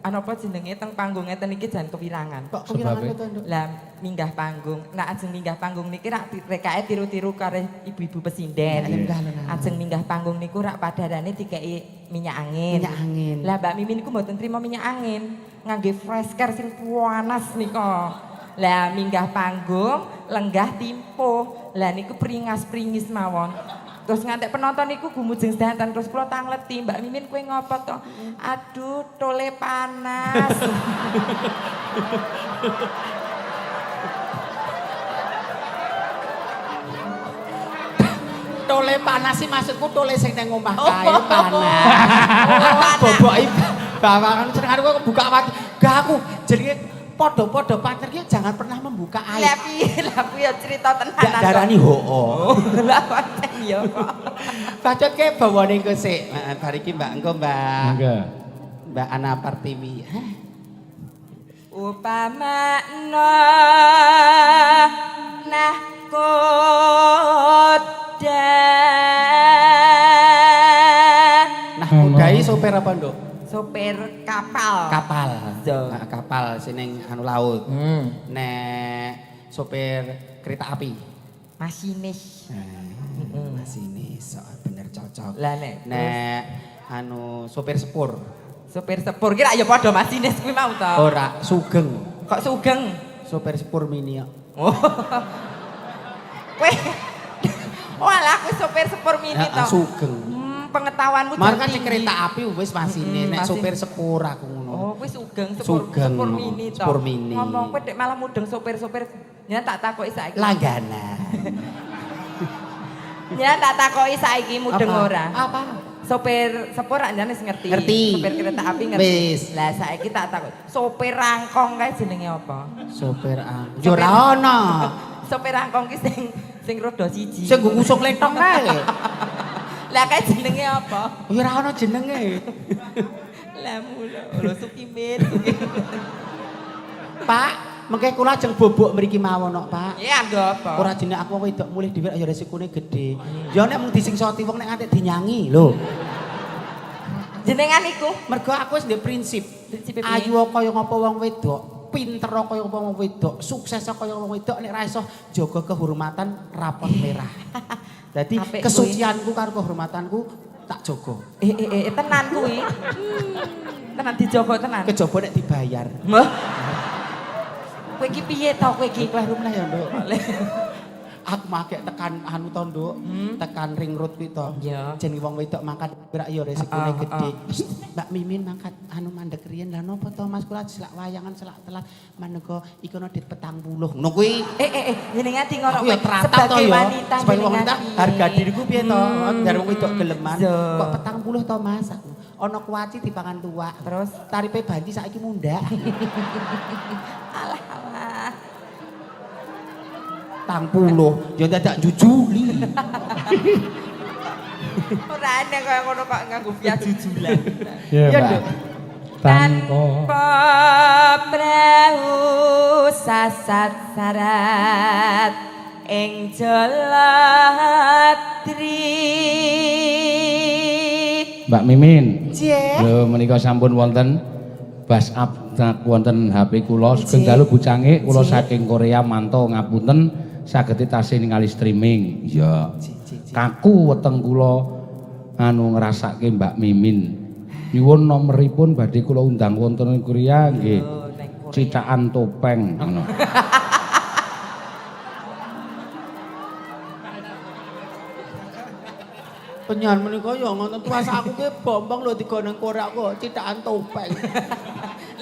anu apa jenenge teng panggung ngeten iki jan kewirangan. Kok kewirangan to, Nduk? Lah minggah panggung, nek ajeng minggah panggung niki rak rekake tiru-tiru karo ibu-ibu pesinden. Ajeng minggah panggung niku rak padarane dikeki minyak angin. Minyak angin. Lah Mbak Mimin niku mboten trima minyak angin, ngangge fresh care sing panas nika. Lah minggah panggung, lenggah timpo. Lah niku pringas-pringis mawon. Terus ngantek penonton niku gumujeng sedanten terus kula tangleti, Mbak Mimin kowe ngopo to? Aduh, tole panas. Tole panas sih maksudku tole sing nang omah kae panas. Boboki bawangan senengane kok buka wati. Gak aku jenenge padha-padha pacar ki jangan pernah membuka aib. Lah piye cerita tenanan. Gak darani hoo. Lah pancen ya kok. Bacotke bawane engko sik. Bar iki Mbak engko Mbak. Mangga. Mbak Ana Pertiwi. Upamana nah koda. Nah, kudai sopir apa, Nduk? Sopir kapal. Kapal. Jo. Nah, kapal sing anu laut. Nek sopir kereta api. Masinis. Masinis, bener cocok. Lah nek anu sopir sepur. sopir sepur kira ya padha masinis kuwi mau to. Ora, sugeng. Kok sugeng? Sopir sepur mini ya. Oh. Kowe walah kowe sopir sepur mini to. Sugeng. Pengetahuanmu Mar kan kereta api wis masine nek sopir sepur aku ngono. Oh, kuwi sugeng sepur mini to. Sepur mini. Ngomong kowe dek malah mudeng sopir-sopir. Ya tak takoki saiki. Langganan. Ya tak takoki saiki mudeng ora? Apa? Sopir sepur anjane wis ngerti. Ngerti. Sopir kereta api ngerti. Wis. Lah saiki tak takok. Sopir rangkong kae jenenge apa? Sopir yo ora ono. Sopir rangkong ki sing roda siji. Sing ngusung letong kae. Lah kae jenenge apa? Yo ora ono jenenge. Lah mulo Sukimin. Pak, mengke kula ajeng bobok mriki mawon kok, Pak. Ya nggo apa? Ora jenenge aku wedok mulih dhewe ya resikone gedhe. Ya nek mung disingsoti wong nek nganti dinyangi lho. Jenengan iku Mergo aku wis ndek prinsip. Prinsipe piye? Ayu kaya ngapa wong wedok, pinter kaya ngapa wong wedok, sukses kaya wong wedok nek ra iso jaga kehormatan rapot merah. Dadi Apik kesucianku karo kehormatanku tak jogo. Tenan kuwi. Tenan dijogo tenan. Kejaba nek dibayar. Mbah. Kowe iki piye to kowe iki? Kleru meneh ya, Nduk. Aku make tekan anu to, Nduk. Tekan ring road kuwi to. Iya. Jenenge wong wedok mangkat berak ya resikone gedhe. Mbak Mimin mangkat anu mandek riyen. Lah napa to Mas kula selak wayangan selak telat maneka ikono dit 40. Ngono kuwi. Jenengan di ngono Aku ya teratap to ya. Sebagai wong wanita harga diriku piye to? Dari wong wedok geleman. Kok 40 to Mas? Ana kuwaci dipangan tuwak. Terus tarife banci saiki mundak. alah. 40 ya dadak jujuli. Ora ana kaya ngono kok nganggo via jujulan. Ya, Iya, Mbak. Nduk. Tanpa perahu sasat sarat ing Jaladri. Mbak Mimin. Cie. Lho menika sampun wonten bas abdak wonten HP kula sugeng dalu bucange kula saking Korea manto ngapunten saged tasih ningali streaming. Ya. Kaku weteng kula anu ngrasake Mbak Mimin. Nyuwun nomoripun badhe kula undang wonten ing Korea nggih. Citakan topeng ngono. Penyan menika ya ngoten tuas aku ki bombong lho digo nang Korea kok citakan topeng.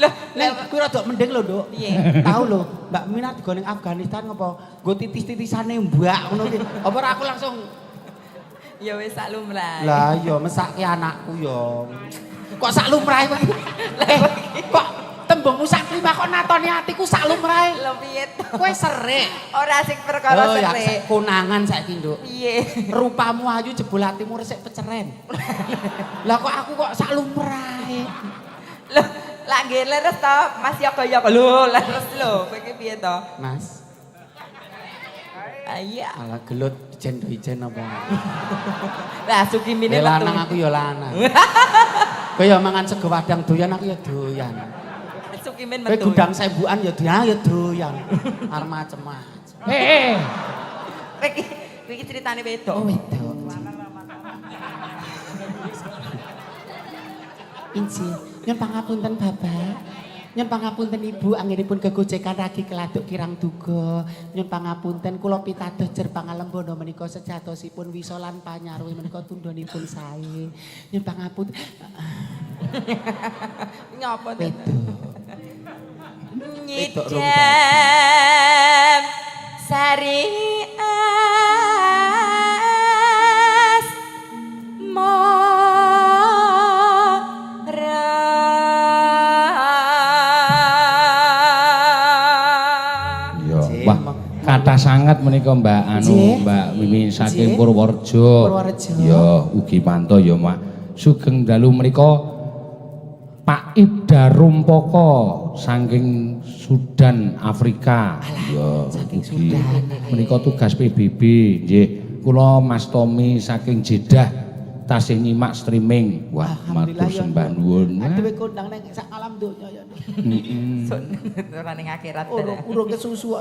Loh, Nek kuwi rada mending lho, Nduk. Piye? Tahu lho, Mbak Minat digo ning Afghanistan ngopo? Nggo titis-titisane mbak ngono ki. Apa ora aku langsung ya wis sak lumrahe. lah ya mesake anakku ya. Kok sak lumrahe kowe iki? Kok tembungmu sak klima kok natoni atiku sak lumrahe. Lho piye to? Kowe serik. Ora sing perkara Oh ya serik. konangan saiki, Nduk. Piye? Rupamu ayu jebul atimu resik peceren. Lah kok aku kok sak lumrahe. Loh, lak nggih leres to, Mas Yoga-yoga. Lho, leres lho. Kowe iki piye to? Mas, Iya. ala gelut ijen apa? Lah Sukimine Ya lanang aku ya lanang. Kowe ya mangan sego wadang doyan aku ya doyan. Sukimin Kowe metu. gudang sembukan ya doyan. Arep macem-macem. Kowe iki critane wedok. Oh wedok. Inci, nyun pangapunten Bapak. Nyun pangapunten Ibu, anggenipun gegojekan ragi keladuk kirang duga. Nyun pangapunten kula pitados jer pangalembono menika sejatosipun wisa lan panyarwi menika tundhonipun sae. Nyun pangapunten. Nyapa to? Wedok. Nyidam sari as Wah, kathah sanget menika Mbak Mbak Mimin saking Purworejo. Ya, ugi manto ya, Mak. Sugeng dalu menika Pak Ibda Rumpoko saking Sudan Afrika. Ya, ugi menika tugas PBB nggih. Kula Mas Tommy saking Jeddah tasih nyimak streaming. Wah, matur sembah nuwun. Dhewe kondang ning sak alam donya ya. ora ning akhirat. Urung kesusu.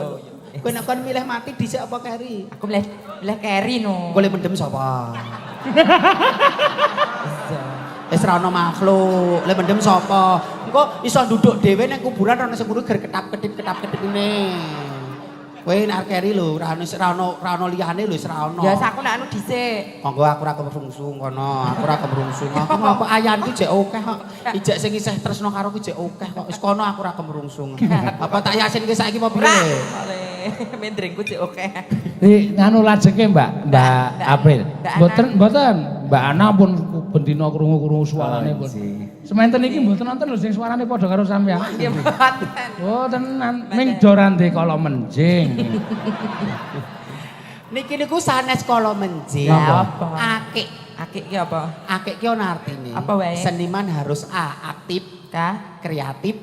Kowe nek kon milih mati dhisik apa keri? Aku milih keri no. Golek mendem sapa? Wis ra ono makhluk, le mendem sapa? Engko iso nduduk dhewe ning kuburan ana sing ngene ger ketap-ketip ngene. Kowe nek keri lho, ra ono liyane lho, wis ra ono. Ya aku nek anu dhisik. Monggo aku ora kemerungsung kono, aku ora kemerungsung. Aku ngapa ayanku jek akeh kok. Ijek sing isih tresno karo ku jek akeh kok. Wis kono aku ora kemerungsung. Apa tak yasinke saiki apa piye? Mendringku cek oke. Nganu lajenge Mbak April. Mboten Mbak Ana pun bendina krungu-krungu suarane pun. Sementen iki mboten nonton lho sing suarane padha karo sampean. Nggih mboten. Oh tenan, ning dorande kala menjing. Niki niku sanes kala menjing. Apa? Akik. Akik ki apa? Akik ki ana artine. Apa wae? Seniman harus aktif, kreatif,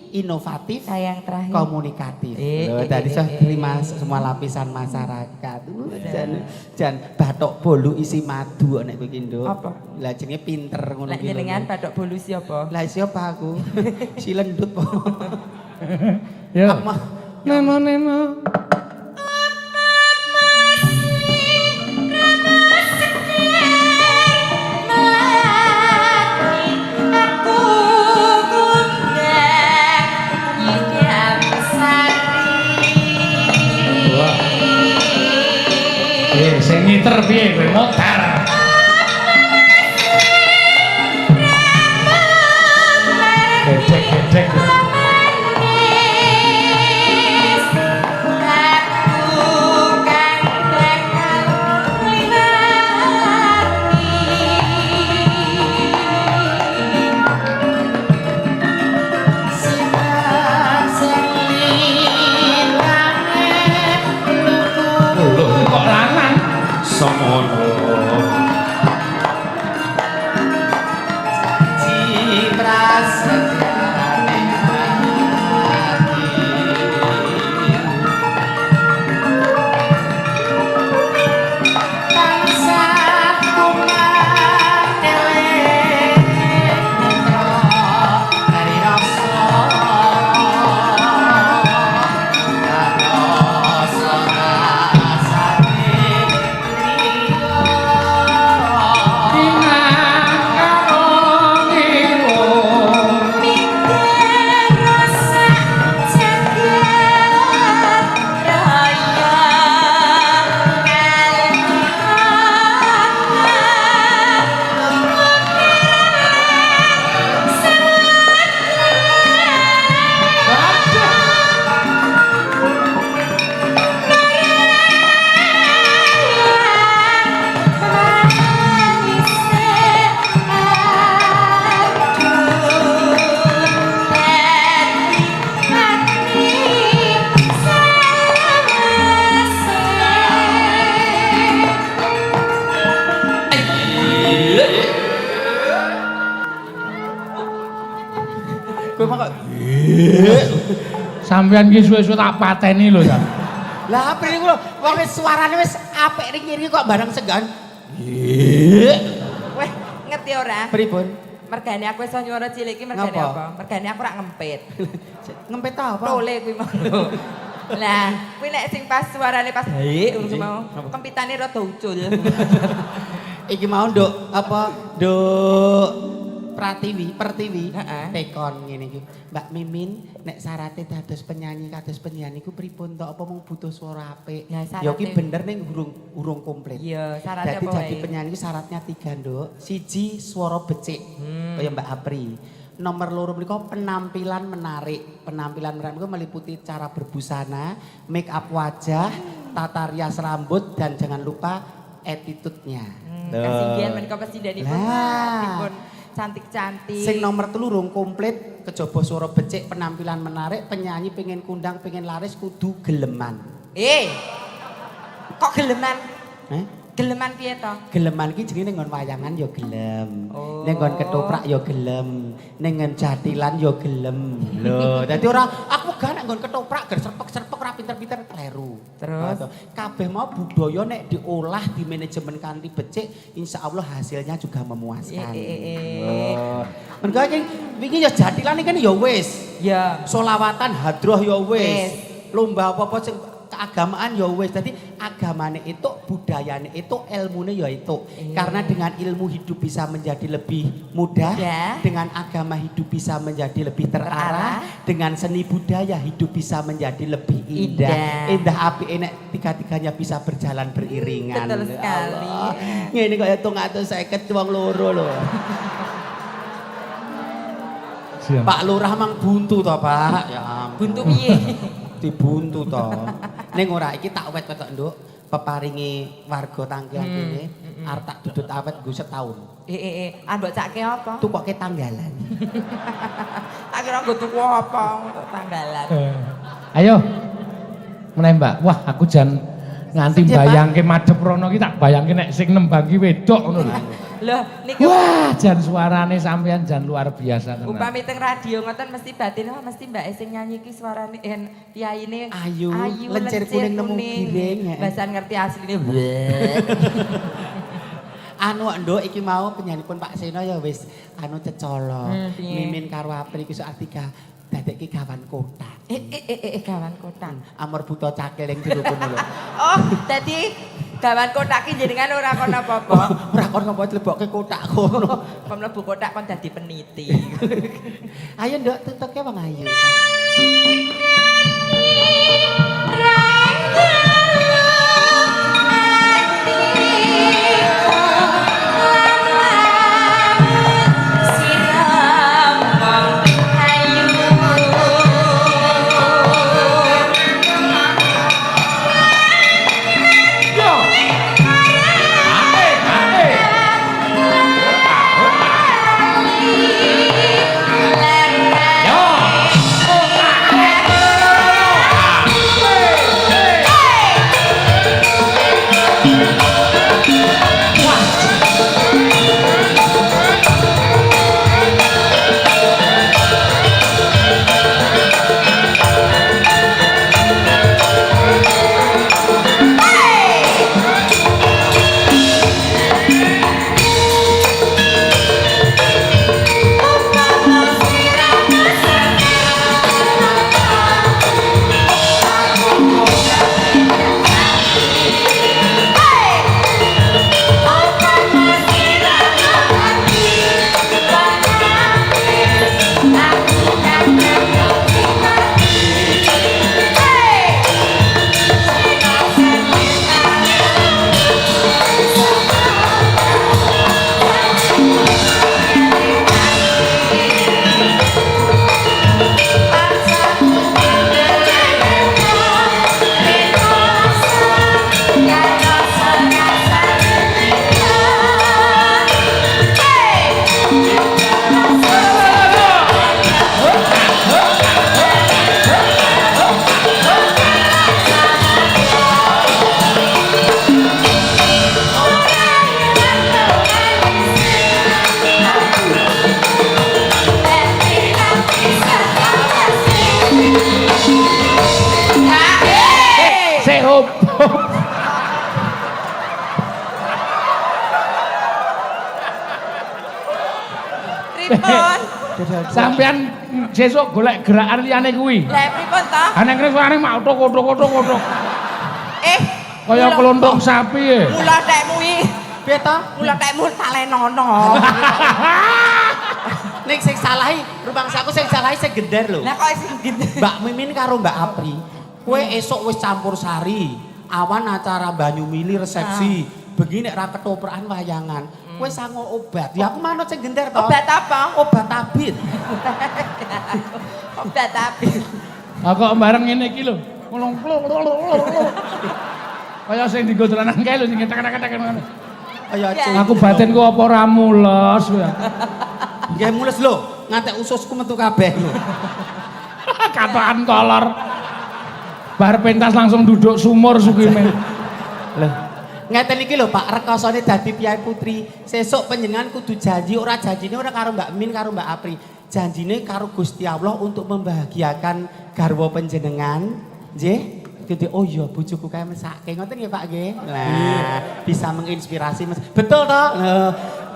inovatif, Yang terakhir. komunikatif. Loh, tadi saya terima semua lapisan masyarakat. Jan bathok bolu isi madu nek kowe iki, Nduk. Apa? Lah jenenge pinter ngono Lek ki. jenengan bathok bolu siapa? Lah siapa aku? Si lendut po. Yo. Amah. Neno. Melayu ngiter piye kowe modar. Gedek-gedek. Kok lanang? Semono prasetyane hati tansah kumanele netra dari rasa Sampeyan ki suwe-suwe tak pateni lho ya. Lah apa ini wong suarane wis apik ring-ring kok bareng segan. Weh, ngerti ora? Pripun? Mergane aku iso nyuara cilik iki mergane Ngapa? apa? Mergane aku ora ngempit. Ngempet apa? Tole kuwi mau. Lah, kuwi nek sing pas suarane pas ngono mau. Kempitane rada ucul. Iki mau nduk apa? Nduk Pertiwi, Heeh. tekon ngene iki. Mbak Mimin nek syaraté dados penyanyi kados penyanyi ku pripun to? Apa mung butuh swara apik? Ya, Ya ki syaratnya- bener ning urung komplit. Iya, syaratnya Jadi apa jadi wae? penyanyi ku syaratnya 3 nduk. Siji swara becik. Kaya Mbak Apri. Nomor loro menika penampilan menarik. Penampilan menarik menika meliputi cara berbusana, make up wajah, tata rias rambut dan jangan lupa attitude-nya. Kasinggihan menika presidenipun. Lah. Dipun cantik-cantik. Sing nomor telu rung komplit, kejaba swara becik, penampilan menarik, penyanyi pengen kundang, pengen laris kudu geleman. Kok geleman? Eh? Geleman piye to? Geleman ki jenenge ning nggon wayangan ya gelem. Oh. Ning nggon ketoprak ya gelem. Ning nggon jatilan ya gelem. Lho, dadi ora aku gak nek nggon ketoprak ger serpek-serpek ora pinter-pinter kleru. Terus? Kabeh mau budaya nek diolah di manajemen kanthi becik, insyaallah hasilnya juga memuaskan. Oh. Mergo iki wingi ya jatilan iki ya wis. Ya. Solawatan hadroh ya wis. Wis. Lomba apa-apa sing keagamaan ya wis. Dadi agamane itu, budayane itu, ilmune ya itu. Karena dengan ilmu hidup bisa menjadi lebih mudah, Ya. dengan agama hidup bisa menjadi lebih terarah, dengan seni budaya hidup bisa menjadi lebih indah. Indah. Indah api enek tiga-tiganya bisa berjalan beriringan. Betul sekali. Allah. Ngene kaya 350 wong loro lho. Siap. Pak Lurah mang buntu to, Pak. Ya ampun. Buntu piye? Dibuntu to. Ning ora iki tak wet wetok nduk, peparingi warga tangkian kene arep tak dudut awet nggo setahun. Mbok cake apa? Tukoke tanggalan. Tak kira nggo tuku apa untuk tanggalan. Ayo. Meneh Mbak. Wah, aku jan nganti Sedih, Pak. bayangke madhep rono ki tak bayangke nek sing nembangi wedok ngono lho. Loh, niku Wah, jan suarane sampean jan luar biasa tenan. upami teng radio ngoten mesti batin mesti mbak sing nyanyi ki suarane piyaine Ayu, lencir kuning nemu giring, ya. Basan ngerti asline. Anu nduk iki mau penyanipun Pak Seno ya wis anu cecolo. Piye? Mimin karo Apri iki sok artiga dadekke gawan kotak. Gawan kotak. Amor buta cakil ning jero kono lho. Oh, dadi gawan kotak ki jenengan ora kon apa-apa. Ora kon ngopo dilebokke kotak kono. Kon mlebu kotak kon dadi peniti. Ayo nduk tutuke wong ayu. Ranjang Pripun? Sampean sesuk golek gerakan liyane kuwi. Lah pripun to? Ana kene suarane mak otok-otok. Kaya mula- kelontong sapi e. Mula tekmu iki. Piye to? Mula tekmu talenono. Ning sing salahi, rumangsaku sing salahi sing gender lho. Lah kok sing gitu. Mbak Mimin karo Mbak Apri, kowe esuk wis campur sari, awan acara banyu mili resepsi, bengi nek ra ketoprakan wayangan. Kowe sango obat. Ya aku manut sing gender to. Obat apa? Obat tabit. Obat tapi. Kok bareng ngene iki lho. Kaya sing dienggo dolanan kae lho sing ketek-ketek ngono. Kaya Ya. Aku batinku apa ora mules kowe. Nggih mules lho, ngantek ususku metu kabeh lho. Katokan kolor. Bar pentas langsung duduk sumur Sukimen. Lho. Ngeten iki lho Pak, rekasane dadi piyai putri. Sesuk panjenengan kudu janji, ora janjine ora karo Mbak Min karo Mbak Apri. Janjine karo Gusti Allah untuk membahagiakan garwa panjenengan. Nggih. Jadi oh iya bojoku kae mesake. Ngoten nggih Pak nggih. Nah, bisa menginspirasi Mas. Betul toh?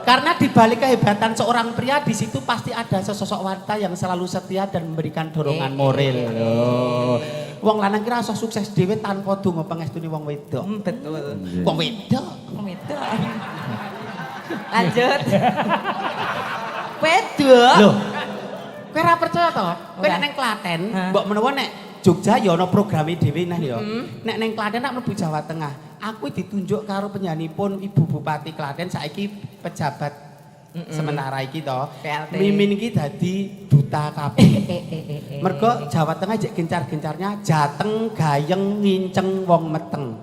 Karena di balik kehebatan seorang pria di situ pasti ada sosok wanita yang selalu setia dan memberikan dorongan moral. Wong lanang kira iso sukses dhewe tanpa donga pangestune wong wedok. Betul. Wong wedok. Wedok. Lanjut. Wedok. Loh. Kowe ora percaya to? Kowe Ora. nek ning Klaten, Hah? mbok menawa nek Jogja ya ana programe dhewe nah ya. Nek ning Klaten nek mlebu Jawa Tengah, aku ditunjuk karo penyanipun Ibu Bupati Klaten saiki pejabat sementara iki to. PLT. Mimin iki dadi duta kabeh. Mergo Jawa Tengah jek gencar-gencarnya jateng gayeng nginceng wong meteng.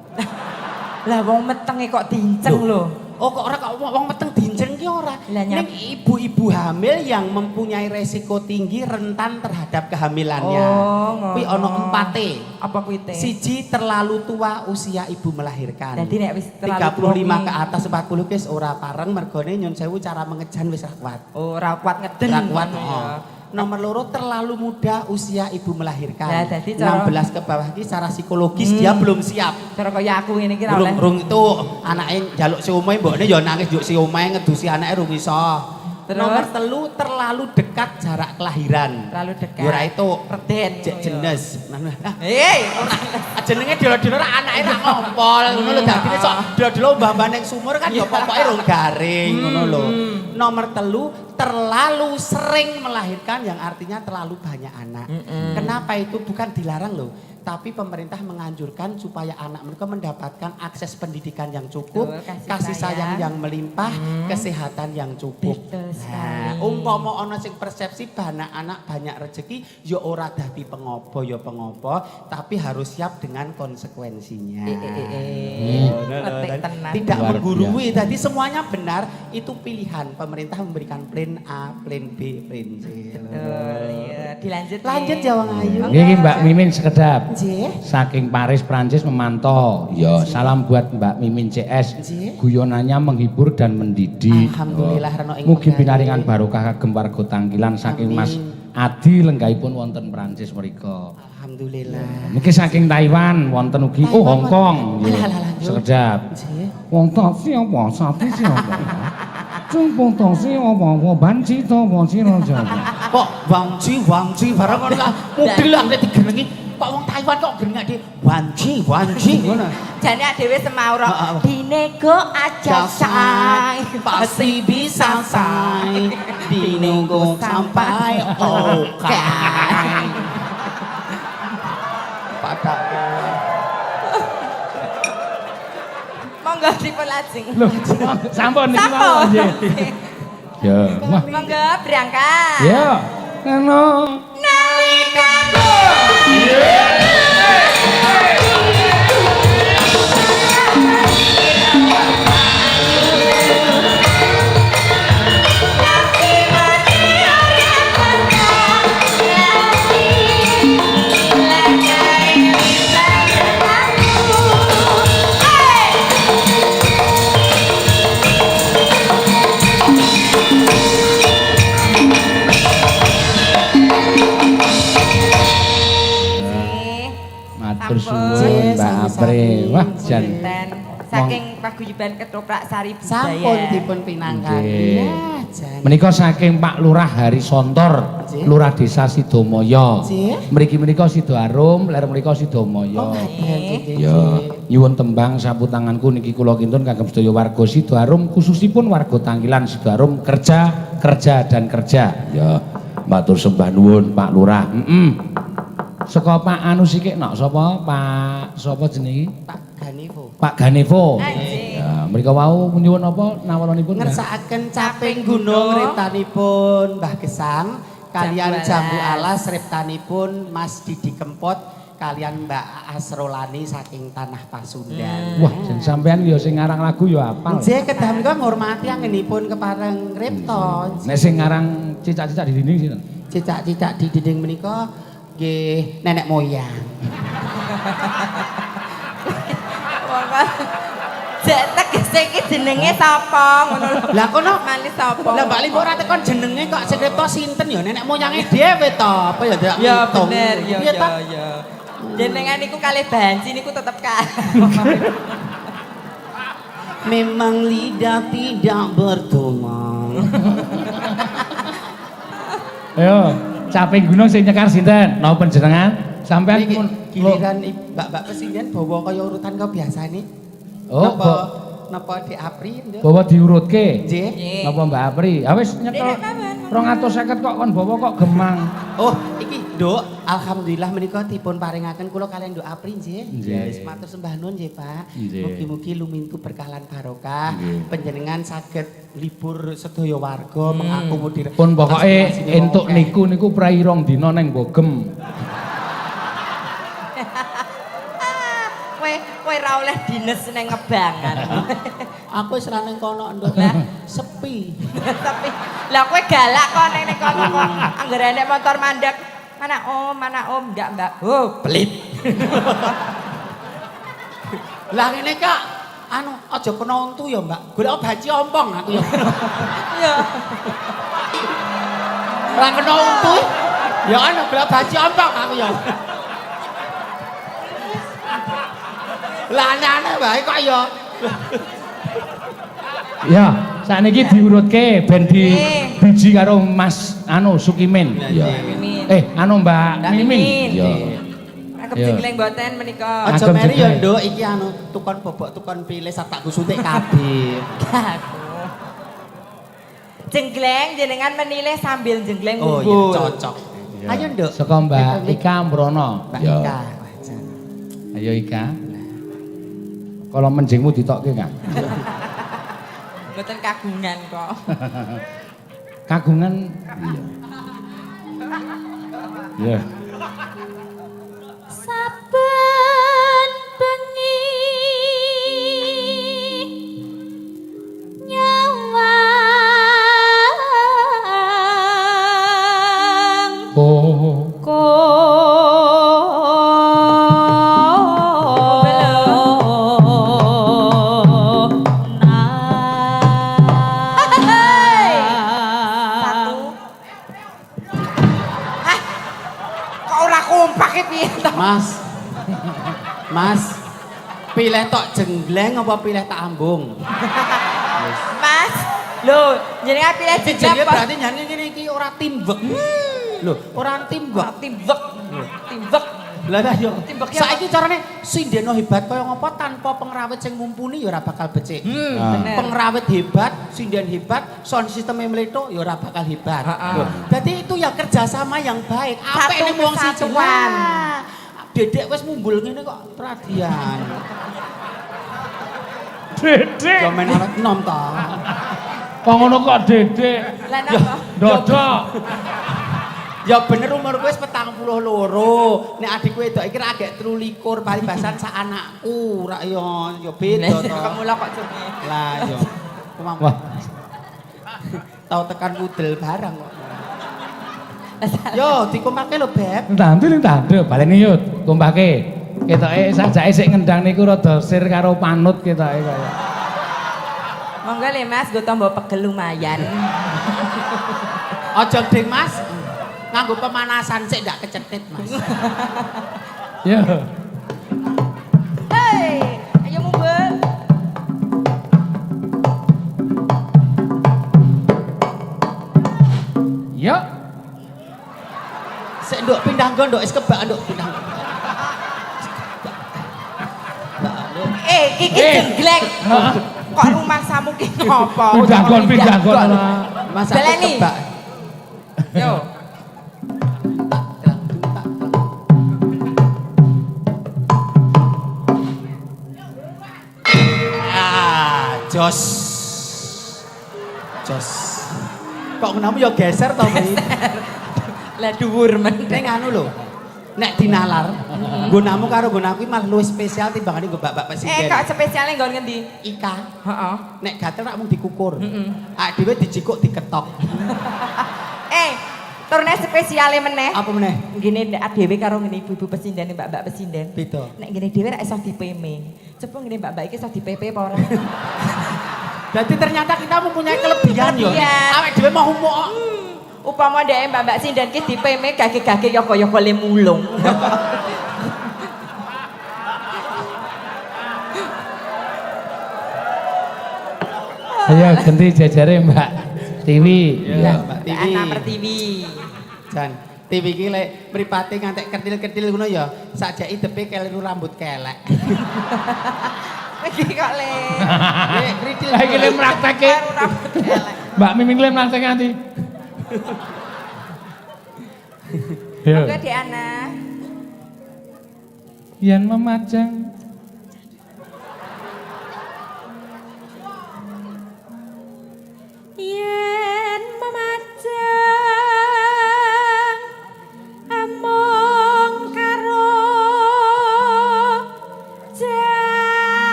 Lah wong metenge kok dinceng lho. Oh kok ora kok wong meteng dinceng ki ora. Lah, Ning ibu-ibu hamil yang mempunyai resiko tinggi rentan terhadap kehamilannya. Oh, ngono. Kuwi ana empate. Apa kuwi teh? Siji terlalu tua usia ibu melahirkan. Dadi nek wis 35 ke atas 40 wis ora pareng mergone nyun sewu cara mengejan wis ra kuat. Ora kuat ngeden. Ra kuat. ngono Oh. ya. Nomor loro terlalu muda usia ibu melahirkan. Lah, dadi cara- 16 ke bawah iki secara psikologis dia belum siap. Cara kaya aku ngene iki ra oleh. Rung itu anake njaluk si omahe mbokne ya nangis njuk si omahe ngedusi anake rung iso. Terus? Nomor telu terlalu dekat jarak kelahiran. Terlalu dekat. Ya ora itu Reden. cek jenis. Hei, Jenenge dilo-dilo anake ra ngompol ngono lho dadine sok dilo-dilo mbah-mbah ning sumur kan ya pokoke rung garing ngono lho. Nomor telu terlalu sering melahirkan yang artinya terlalu banyak anak. Kenapa itu bukan dilarang loh, tapi pemerintah menganjurkan supaya anak mereka mendapatkan akses pendidikan yang cukup, Betul, kasih sayang yang melimpah, kesehatan yang cukup. Betul sekali. Umpama ana sing persepsi anak banyak rezeki, ya ora dadi pengopo ya pengopo, tapi harus siap dengan konsekuensinya. Petik tenan. Tidak Luar menggurui, tadi semuanya benar, itu pilihan. Pemerintah memberikan plan A, plan B, plan C. Betul, iya. Dilanjut. Lanjut ya Wang Ayu. Nggih iki Mbak Mimin sekedap. Nggih. Saking Paris Prancis memantau. Ya, salam buat Mbak Mimin CS. Nggih. Guyonannya menghibur dan mendidik. Alhamdulillah reno ing Mugi wekdal pinaringan iki. barokah kagem warga Tangkilan saking Amin. Mas Adi lenggahipun wonten Prancis mrika. Alhamdulillah. Niki saking Taiwan wonten ugi Taiwan Hong Kong. wonten. Nggih. Alah, alah, alah, Sekedap. Nggih. Wonten siapa? Sapi siapa? Jumpo to siapa? Banci to banci raja. Kok wangji barang ngono lah. Mudil lah nek digenengi kok wong Taiwan kok geneng di wangji ngono. Jane dhewe semaur Heeh. dinego aja say pasti bisa say dinego sampai oke. Padahal monggo dipun lajeng Loh, sampun niki Sampun. mawon nggih. Ya, wah. monggo berangkat Ya, ngono. nalikaku Matur Sampun. suwun Mbak Apri. Wah, jan Punten. Saking paguyuban Ketoprak Sari sampun Budaya. dipun pinangkan. Nggih. Ya, jan. menika saking Pak Lurah Harisontor, Nggih. Lurah Desa Sidomaya. Nggih. Mriki menika Sidoarum, ler menika Sidomaya. Oh, ngaten. Ya, nyuwun tembang sapu tanganku niki kula kintun kagem sedaya warga Sidoarum, khususipun warga Tangkilan Sidoarum kerja dan kerja. Ya, matur sembah nuwun Pak Lurah. Saka Pak anu sikik nok sapa? Pak sapa jenenge? Pak Ganivo. Pak Ganevo. Anjing. Ya, mrika wau nyuwun apa nawaranipun? Mbak? Ngersakaken caping gunung reptanipun Mbah Gesang kalian Jambu Jambu Alas reptanipun Mas Didi Kempot kalian Mbak Asrolani saking Tanah Pasundan. Wah, sing sampean ya sing ngarang lagu ya apal. Nggih kedah menika ngurmati anggenipun kepareng Repto. Nek sing ngarang cicak-cicak di dinding sinten? Cicak-cicak di dinding menika nggih nenek moyang. Jek tegese iki jenenge sapa ngono lho. Lah kono Manis sapa? lah Mbak Limpo ora tekon jenenge kok sing Repto sinten ya nenek moyange dhewe to. Apa ya ndak Ya ngitung. bener, Iya ta? ya. Jenengan niku kalih banci niku tetep kalah. Memang lidah tidak bertulang. Ayo, caping gunung sing nyekar sinten? Napa panjenengan? Sampean Iki pun giliran Mbak Presiden bawa kaya urutan kau biasa nih. Oh, napa di Apri nduk? bawa diurutke. Nggih. Napa Mbak Apri? Ah wis nyekel 250 kok kon bawa kok gemang. Oh, iki Nduk, alhamdulillah menika dipun paringaken kula kalian Nduk Apri nggih. Nggih. Ya wis matur sembah nuwun nggih, Pak. Nggih. Mugi-mugi lumintu berkalan barokah. Nggih. Panjenengan saged libur sedaya warga mengakomodir. Pun pokoke aspirasine wong entuk akeh. niku prei rong dina ning Bogem. Kowe ra oleh dines ning Ngebangan. Aku wis ra ning kono Nduk. Lah. Sepi. Tapi lah kowe galak kok ning kono kok anggere enek motor mandek. Mana om, enggak Mbak. Oh, Pelit. Lah ngene Kak, anu aja kena untu ya, Mbak. Golek banci ompong aku ya. iya. Ora kena untu. Ya anu golek banci ompong aku ya. Lah nyane wae kok ya. Ya, sakniki diurutke ben di Nggih. biji karo Mas anu Sukimin. Ya. Mimin. Anu Mbak Mbak Mimin. Mimin. Ya. Aku Iya. jengling mboten menika. Aja Agem meri ya, jeglek. Nduk, iki anu tukon bobok tukon pilih sak tak kusuntik kabeh. Aduh. Jenggleng jenengan menilai sambil jenggleng Oh iya, ngumpul. cocok. Ayo, Nduk. Saka Mbak Ika Mbrono. Mbak Ya. Ika. Ayo Ika. Kalau menjingmu ditokke, Kang. Mboten kagungan kok. Kagungan. Iya. Ya. Saben bengi nyawang Oh. kon Pilih tok jenggleng apa pilih tak ambung? Mas, lho, jenengan pilih Jenenge jeneng apa? berarti nyanyi ngene iki ora timbek. Lho, ora timbek. Timbek. Timbek. Lah yo. Timbek ya, Saiki carane sindeno hebat kaya ngapa tanpa pengrawit sing mumpuni ya ora bakal becik. Bener. Pengrawit hebat, sinden hebat, sound system meleto ya ora bakal hebat. Lho, Jadi itu ya kerjasama yang baik. Apa Satu ini wong siji kesatuan. Dedek wis mumbul ngene kok perhatian. Dedek. Yo men arep nom ta. Kok ngono kok dedek? Lah napa? Dodok. Ya bener umur gue 42. Nek adikku wedok iki ra agek 23 paribasan sak anakku. Ra ya beda to. Kamu lah kok jenenge. Lah yo. Wah, Tau tekan kudel barang kok. Yo dikumpake lho, Beb. tante baleni yut, kumpake. Ketoke sajake sik ngendang niku rada sir karo panut ketoke kaya. Monggo le Mas, go tambah pegel lumayan. Aja ding, Mas. Nganggo pemanasan sik ndak kecetit, Mas. Ya. Hei, ayo mumbul. Ya. Sik nduk pindah nggon nduk wis kebak nduk pindah. Kiki jenggleng. Kok rumah samu ki ngopo? Pindah gon. Mas Baleni. kebak. Yo. Jos. Jos. Kok menamu ya geser to, Mbak? Lah dhuwur men. Ning anu lho. Nek dinalar, nggonamu karo nggonaku iki malah luwih spesial timbangane nggo Bapak Presiden. Kok spesiale nggon ngendi? Ika. Heeh. Nek gatel rak mung dikukur. Awake dhewe dijikuk diketok. Turune spesiale meneh. Apa meneh? Ngene dhewe karo ngene ibu-ibu presiden, mbak-mbak presiden. Beda. Nek ngene dhewe ra iso dipeme. Coba ngene mbak-mbak iki iso dipepe apa ora? Jadi ternyata kita mempunyai kelebihan yo. Kelebihan. Awake dhewe mau humuk. Upama dhek mbak-mbak sinden ki dipeme gage-gage ya kaya kole mulung. Ayo ganti jajare Mbak Tiwi. Iya, Mbak TV. Anak pertiwi. Jan, TV iki lek mripate ngantek ketil-ketil ngono ya, sakjake depe keliru rambut kelek. Iki kok le. Lek kritil. Lah iki le mraktekke. Karo rambut elek. Mbak Miming le mraktekke nanti. Yo. Oke di anak. Yen memajang Yen memajang among karo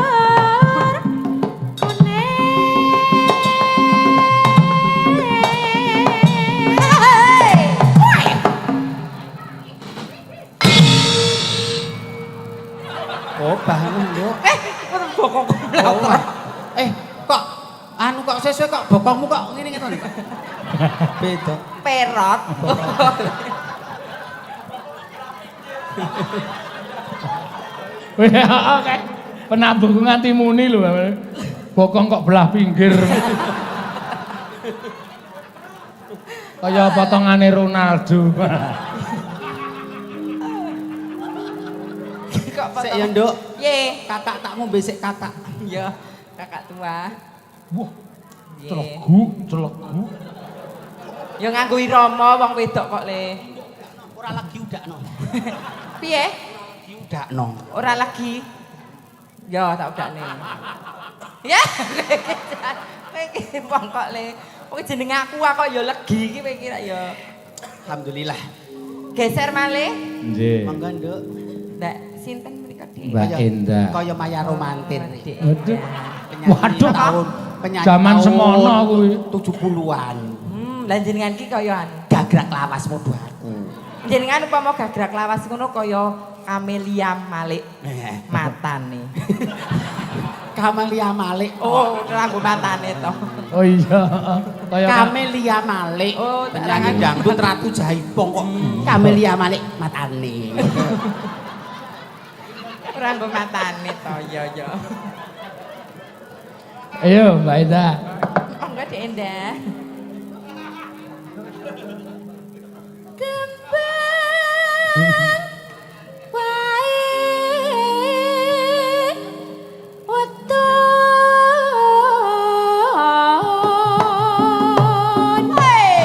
janur Oh, bangun nduk. bokong Oh, kok anu kok sesuai kok bokongmu kok ngene ngene kok. Beda. perot. oke. Penabung nganti muni lho. Bokong kok belah pinggir. Kaya potongane Ronaldo. Kok Sik ya, Nduk. Ye, Kakak takmu besik kakak. ya kakak tua. Wah, Ye. celegu. Ya nganggo irama wong wedok kok le. Ora lagi udakno. Piye? Diudakno. Ora lagi. Ya tak udakne. Ya. Kowe iki wong kok le. Kowe jeneng aku kok ya legi iki kowe kira ya. Alhamdulillah. Geser malih. Nggih. Monggo, Nduk. Mbak sinten menika Dik? Mbak Endah. Kaya Maya Romantin. Dik. Waduh. Penyanyi Waduh. tahun penyanyi Zaman tahun semono kuwi. 70-an. Lah jenengan ki kaya anu. Gagrak lawas modho aku. Jenengan upama gagrak lawas ngono kaya Camelia Malik matane. Camelia Malik. Oh, lagu matane to. Oh iya, kaya Camelia Malik. Oh, tak penyanyi rangan. dangdut Ratu Jaipong kok. Camelia Malik matane. Ora nggo matane to, ya ya. Ayo, Mbak Ida. Monggo Dek Endah. Kembang wae weton. Hey.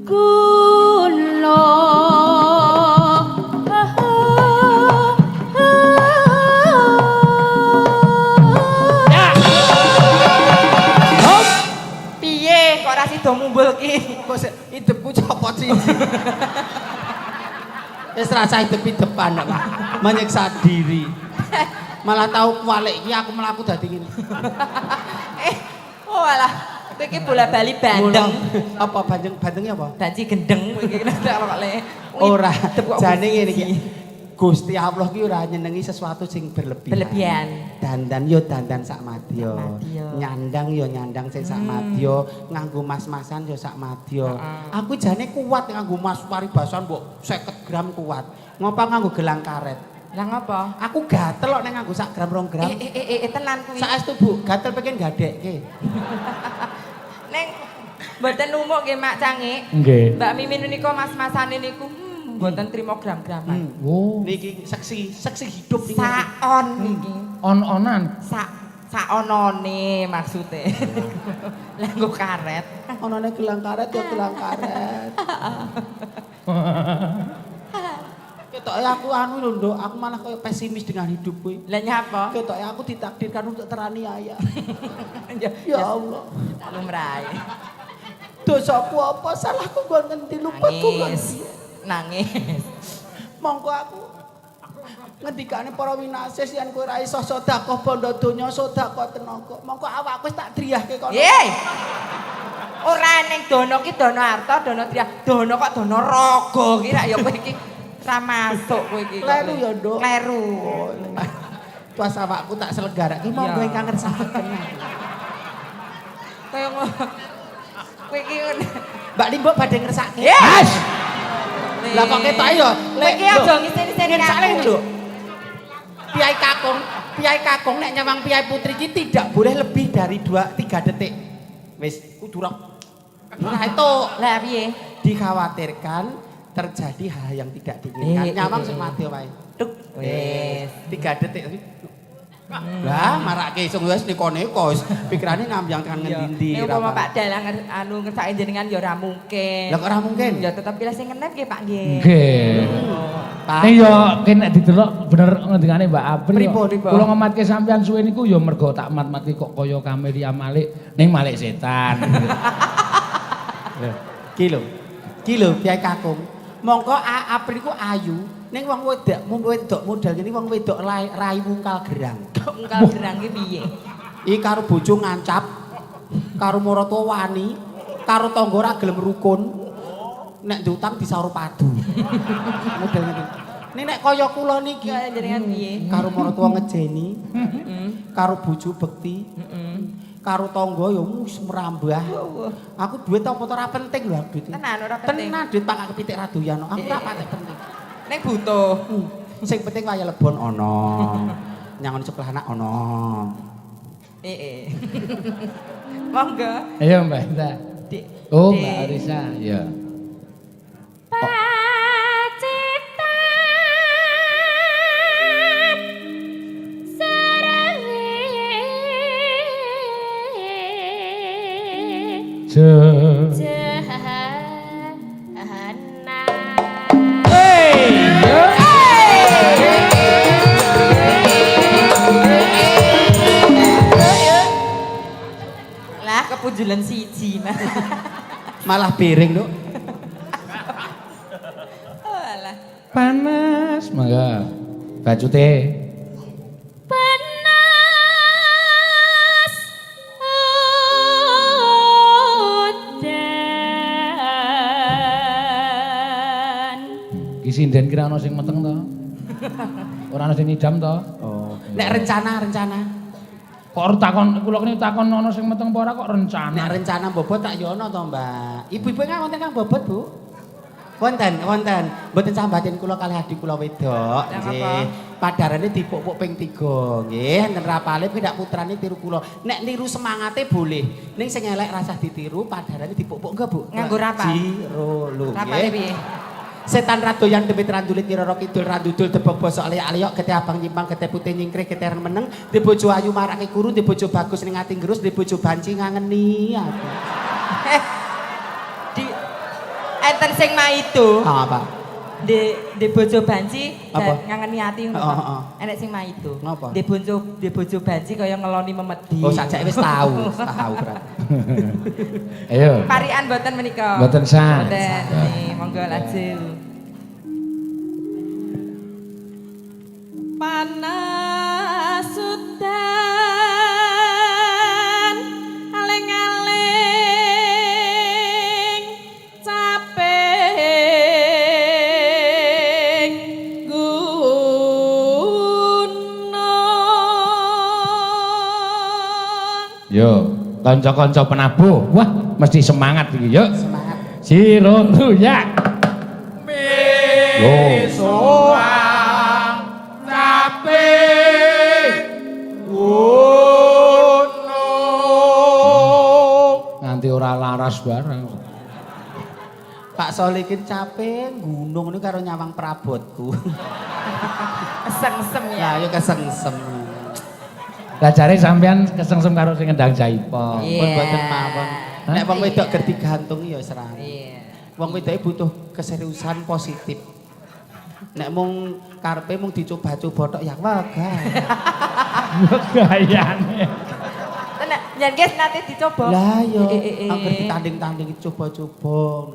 Kula piye kok ora sida mumbul ki? Kok sik hidupku copot sih. Wis rasa hidup-hidupan kok. Menyiksa diri. Malah tahu kualik iki aku mlaku dadi ngene. Oh alah, kowe iki bola-bali bandeng. Apa bandengnya apa? Banci gendeng kowe iki nek kok le. Ora, jane ngene iki. Gusti Allah ki ora nyenengi sesuatu sing berlebihan. Berlebihan. Dandan yo dandan sak madya. Madya. Nyandang yo nyandang sing sak madya, nganggo mas-masan yo sak madya. Aku jane kuat nganggo mas paribasan mbok 50 gram kuat. Ngopo nganggo gelang karet? Lah ngapa? Aku gatel kok nek nganggo sak gram 2 gram. Tenan kuwi. Saestu Bu, gatel pengen gadekke. Neng mboten umuk nggih Mak Canggih. Nggih. Mbak Mimin niku mas-masane niku mboten trimo gram-graman. Oh, Niki seksi hidup niki. Saon niki. on-onan. Saonone maksude. Lah nggo karet. Onone gelang karet ya gelang karet. Ketoke aku anu lho, Nduk, aku malah kayak pesimis dengan hidup kuwi. Lah nyapa? Ketoke aku ditakdirkan untuk teraniaya. Ya Ya Allah. lumrahe. Dosaku apa? Salahku nggon ngendi? Luputku nggon Nangis. Nangis. Monggo aku ngendikane para winasis yen kowe ora iso sedekah bondo donya sedekah tenaga. Monggo awakku wis tak driyahke kono. Yeay. Ora ning dono ki dono harta, dono driyah. Dono kok dono raga ki rak ya kowe iki ra masuk kowe iki. Kleru ya, Nduk. Kleru. Tuas awakku tak selenggarakke monggo Ya. ingkang ngersakaken. Kaya ngono. Kowe iki ngono. Mbak Limbok badhe ngersake. Yes. Lah kok ketoke ya, Kowe iki aja ngiseni-iseni saleh aku. lho. Piai Kakung nek nyawang Piai Putri iki tidak boleh lebih dari 2-3 detik. Wis kudu rok. Nah itu Lah piye? dikhawatirkan terjadi hal yang tidak diinginkan. Nyawang sing mati wae. Duk. Wis. 3 detik. Lah marake isung wis neko-neko wis pikirane ngambyang tekan ngendi-endi. Nek umpama Pak Dalang anu ngersake jenengan ya ora mungkin. Lah kok ora mungkin? Ya tetep pilih sing ngenep nggih Pak nggih. Nggih. Pak. Ning yo kene didelok bener ngendikane Mbak April. Pripun, pripun? Kula ngematke sampean suwe niku yo mergo tak mat-matke kok kaya Kamelia Malik ning Malik setan. Ki lho Piai Kakung. Mongko April iku ayu ning wong wedok model ngene wong wedok rai mungkal gerang. Ungkal gerang ki piye? Iki karo bojo ngancap, karo marata wani, karo tangga ora gelem rukun. Nek diutang disaur padu. Model ngene. Nek kaya kula niki Kaya jenengan piye? karo marata ngejeni, karo bojo bekti, karo tangga ya wis merambah. Aku duit apa ora penting lho duit. Tenan ora penting. Tenan duit pangak kepitik ra doyan. Aku ora patek penting. Ning butuh. Sing penting waya lebon ana. Nyangon sekolah anak ana. Monggo. Ayo Mbak Ida. Dik. Oh, Dik. Mbak Arisa, ya. Lah kepunjulan siji mah. Malah piring, Nduk. Oh alah. Panas, mangga. Bacute. Panas udan. Ki sinden kira ana sing meteng to. Ora ana sing idam to. Oh. Nek rencana. Kok takon kula kene takon ana sing meteng apa ora kok rencana. Nek rencana bobot tak yo ono to, Mbak. Ibu-ibu kan wonten kang bobot, Bu? Wonten. Mboten sambatin kula kalih adik kula wedok, nggih. Padarane dipuk-puk ping 3, nggih. Enten rapale pindak putrane tiru kula. Nek niru semangate boleh. Ning sing elek rasah ditiru, padarane dipuk-puk enggak, Bu? Nganggo rapal. Jiro lho, Rapale nggih. piye? Setan radoyan demit randulit kirara kidul randudul debok basa aliak-aliok kete abang nyimpang kete putih nyingkrih kete reng meneng di bojo ayu marake kuru di bojo bagus ning ati ngerus di bojo banci ngangeni aku. Di enten sing maido. Apa? Di bojo banci Apa? ngangeni ati ngono. Heeh. Enek sing maido. Ngapa? Di bojo banci kaya ngeloni memedi. Oh sajake wis tahu berarti. Ayo. Parian mboten menika. Mboten sah. Mboten. Nih, monggo laju. Panas udan aling-aling caping gunung. Yo, kanca-kanca penabuh. Wah, mesti semangat iki, yuk. Semangat. Siro ya. Soang caping gunung. Nganti ora laras barang. Pak Solikin caping gunung ini karo nyawang perabotku. Kesengsem ya. Ya, yo kesengsem. Lah jare sampean kesengsem karo sing ngendang jaipo. Iya. Pun boten mawon. Nek wong wedok ger digantung ya serang. Iya. Wong wedoke butuh keseriusan positif. Nek mung karepe mung dicoba-coba tok ya wagah. Gayane. Tenan, yen guys nate dicoba. Lah yo, Eh. angger ditanding-tanding coba-coba.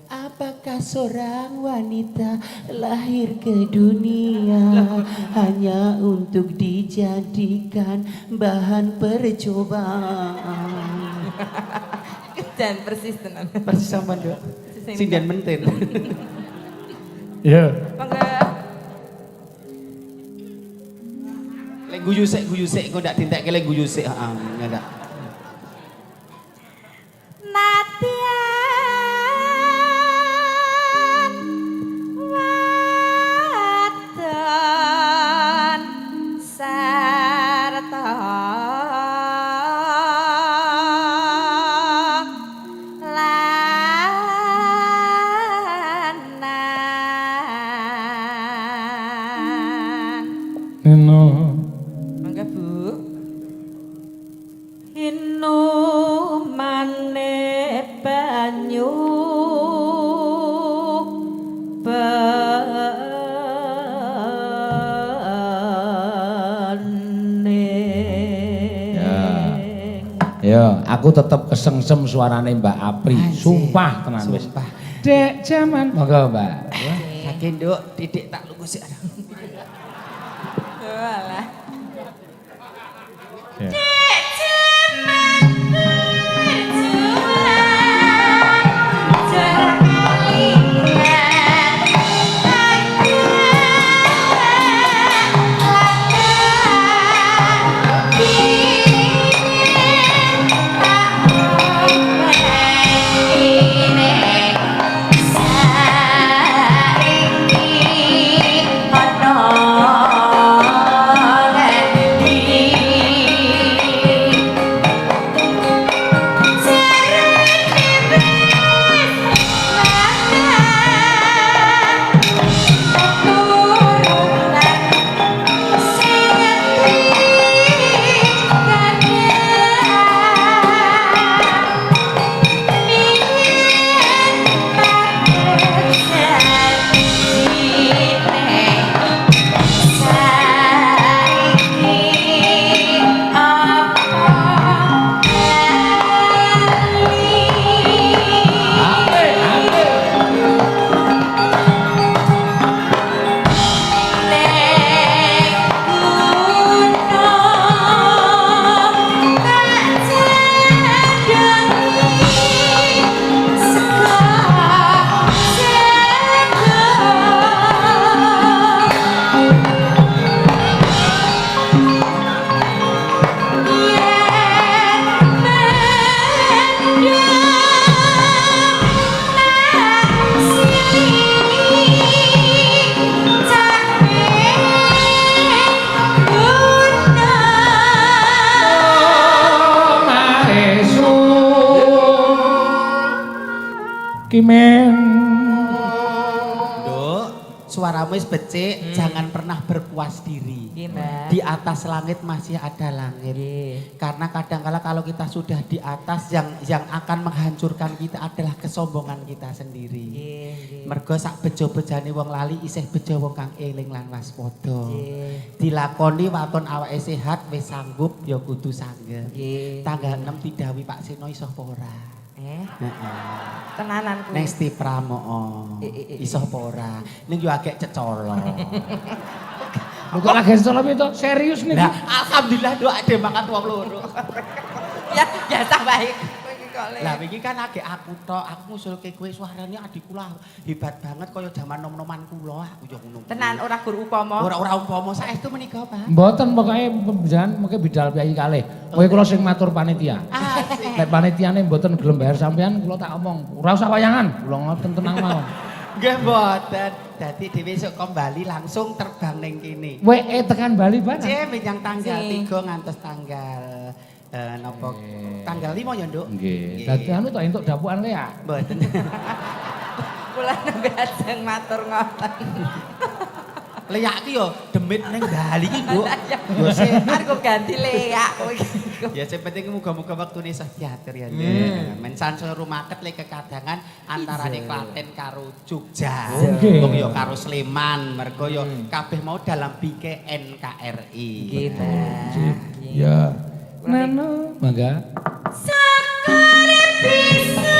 Apakah seorang wanita lahir ke dunia hanya untuk dijadikan bahan percobaan? Dan persis tenan. Persis sampean, Dok. Sinden mentin. Yo. Monggo. Lek guyu sik engko ndak dintekke lek guyu sik, heeh, ndak. Natian wadon sarta lanang. Eno. Mangga Bu. Inu mane banyu bening. Yo, aku tetep kesengsem suarane Mbak Apri. Anjir. Sumpah tenan wis. Sumpah. Dek jaman. Monggo, Mbak. Saking Nduk, titik tak lugu sik. Walah. Ya. Sukimen. Nduk, suaramu wis becik, jangan pernah berpuas diri. Nggih, Mbak. Di atas langit masih ada langit. Nggih. Karena kadangkala kalau kita sudah di atas yang akan menghancurkan kita adalah kesombongan kita sendiri. Nggih, nggih. Mergo sak bejo-bejane wong lali isih bejo wong kang eling lan waspada. Nggih. Dilakoni waton awake sehat wis sanggup ya kudu sanggep. Nggih. Tanggal 6 didawi Pak Seno iso apa ora? Heeh. Tenanan kuwi. Neng Sti Pramono. Iso apa ora? Ning yo agek cecolo. Lu kok lagi salah itu serius nih. Nah, alhamdulillah doa ade makan wong loro. Ya, biasa baik. Kowe iki kok le. Lah iki kan agek aku tok, aku ngusulke kowe suarane adikku lah hebat banget kaya jaman nom-noman kula aku yo ngono. Tenan ora guru upama. Ora umpama saestu menika, Pak. Mboten pokoke pembicaraan mengke bidal piyai kalih. Kowe kula sing matur panitia. Asik. Nek panitiane mboten gelem bayar sampean kula tak omong, ora usah wayangan, kula ngoten tenang mawon. Nggih mboten. Dadi dhewe esuk kembali langsung terbang ning kene. WE tekan Bali barang. Cek menyang tanggal Sing. 3 ngantos tanggal napa tanggal 5 ya, Nduk? Nggih. Dadi anu tok entuk dapukan ya. Mboten. Kula nembe ajeng matur ngoten. Leyak ki yo demit ning Bali ki, Nduk. Ya, Yo sing arep ganti leak kowe iki. ya sing penting muga-muga wektune iso diatur ya, Nduk. Men sansel rumaket le kekadangan antarane Klaten karo Jogja. Oke. Wong yo karo Sleman, mergo yo kabeh mau dalam bingkai NKRI. Nggih, Mbak. Ya. Nano, mangga. Sakare bisa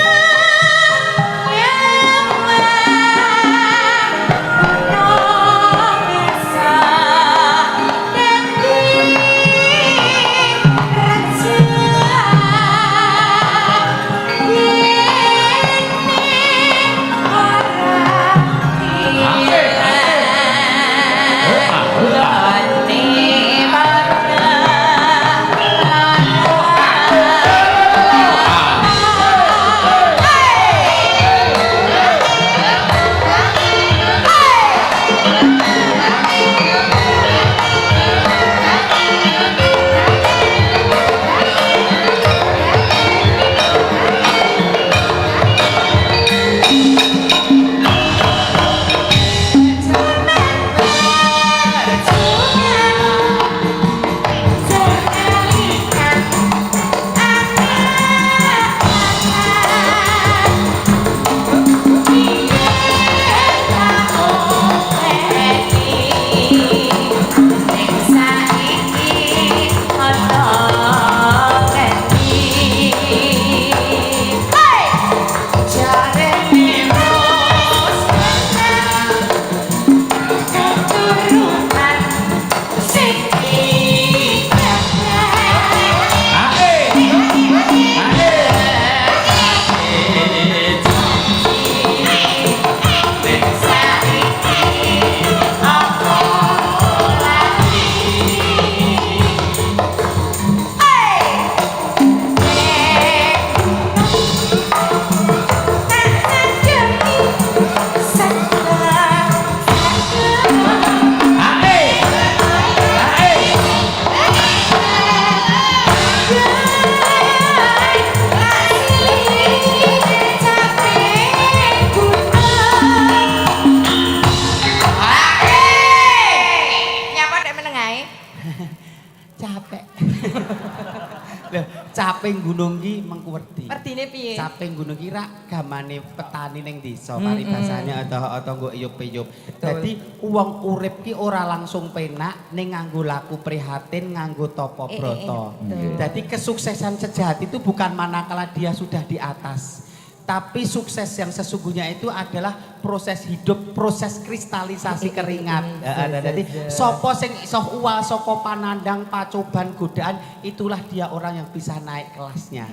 Caping gunung ki mengku wedi. Werdine piye? Caping gunung ki rak gamane petani ning desa, paribasane atau nggo iyup-iyup. Dadi wong urip ki ora langsung penak ning nganggo laku prihatin, nganggo tapa brata. Dadi kesuksesan sejati itu bukan manakala dia sudah di atas. Tapi sukses yang sesungguhnya itu adalah proses hidup, proses kristalisasi keringat. Jadi sopo sing iso uwal saka panandang pacoban godaan, itulah dia orang yang bisa naik kelasnya.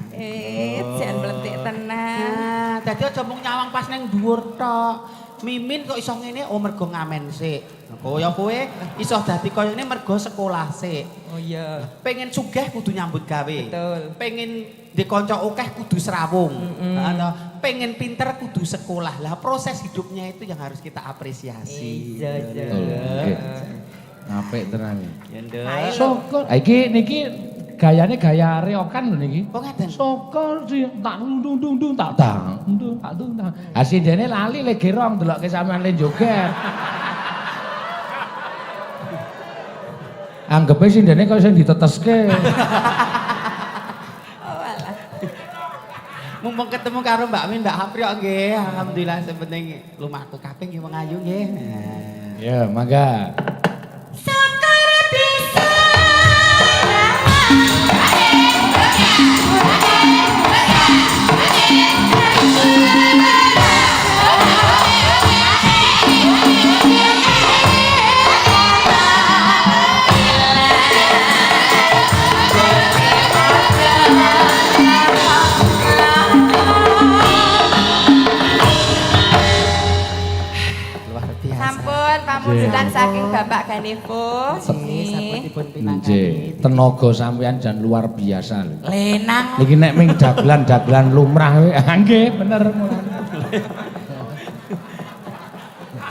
Jan mlentik tenan. Nah, dadi aja mung nyawang pas ning dhuwur tok. Mimin kok iso ngene oh mergo ngamen sik. Kaya kowe iso dadi kaya ngene mergo sekolah sik. Oh iya. Pengen sugih kudu nyambut gawe. Betul. Pengen di kanca akeh kudu serawung. Atau pengen pinter kudu sekolah. Lah proses hidupnya itu yang harus kita apresiasi. Iya. Apik tenan. Ya, Nduk. Syukur. Iki niki gayane gaya reokan lho niki. Kok ngeten? Sokol si tak dung tak tang. Tak dung tang. Ha sindene lali le gerong delokke sampean le joget. Anggepe sindene kaya sing diteteske. Mumpung ketemu karo Mbak Min, Mbak Hapri kok nggih. Alhamdulillah sing penting lumaku kabeh nggih wong ayu nggih. Ya, mangga. Pamundutan saking Bapak Ganevo. Sampun Nggih, tenaga sampean jan luar biasa lho. Lenang. Niki nek ming dagelan lumrah we. Nggih, bener mulane.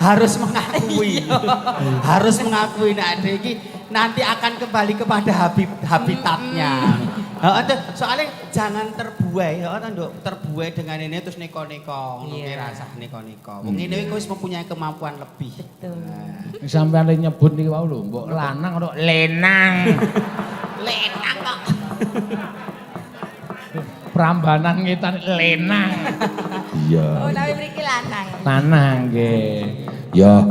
Harus mengakui. Harus mengakui nek ade iki nanti akan kembali kepada habitatnya. Soalnya jangan terbuai, terbuai dengan ini terus neko-neko, rasa neko-neko. Wong ini wis mempunyai kemampuan lebih. Betul. Sampeyan le nyebut niki wau lho, mbok lanang kok lenang. Lenang kok. Prambanan ngetan lenang. Iya. Oh, tapi mriki lanang. Lanang nggih. Ya.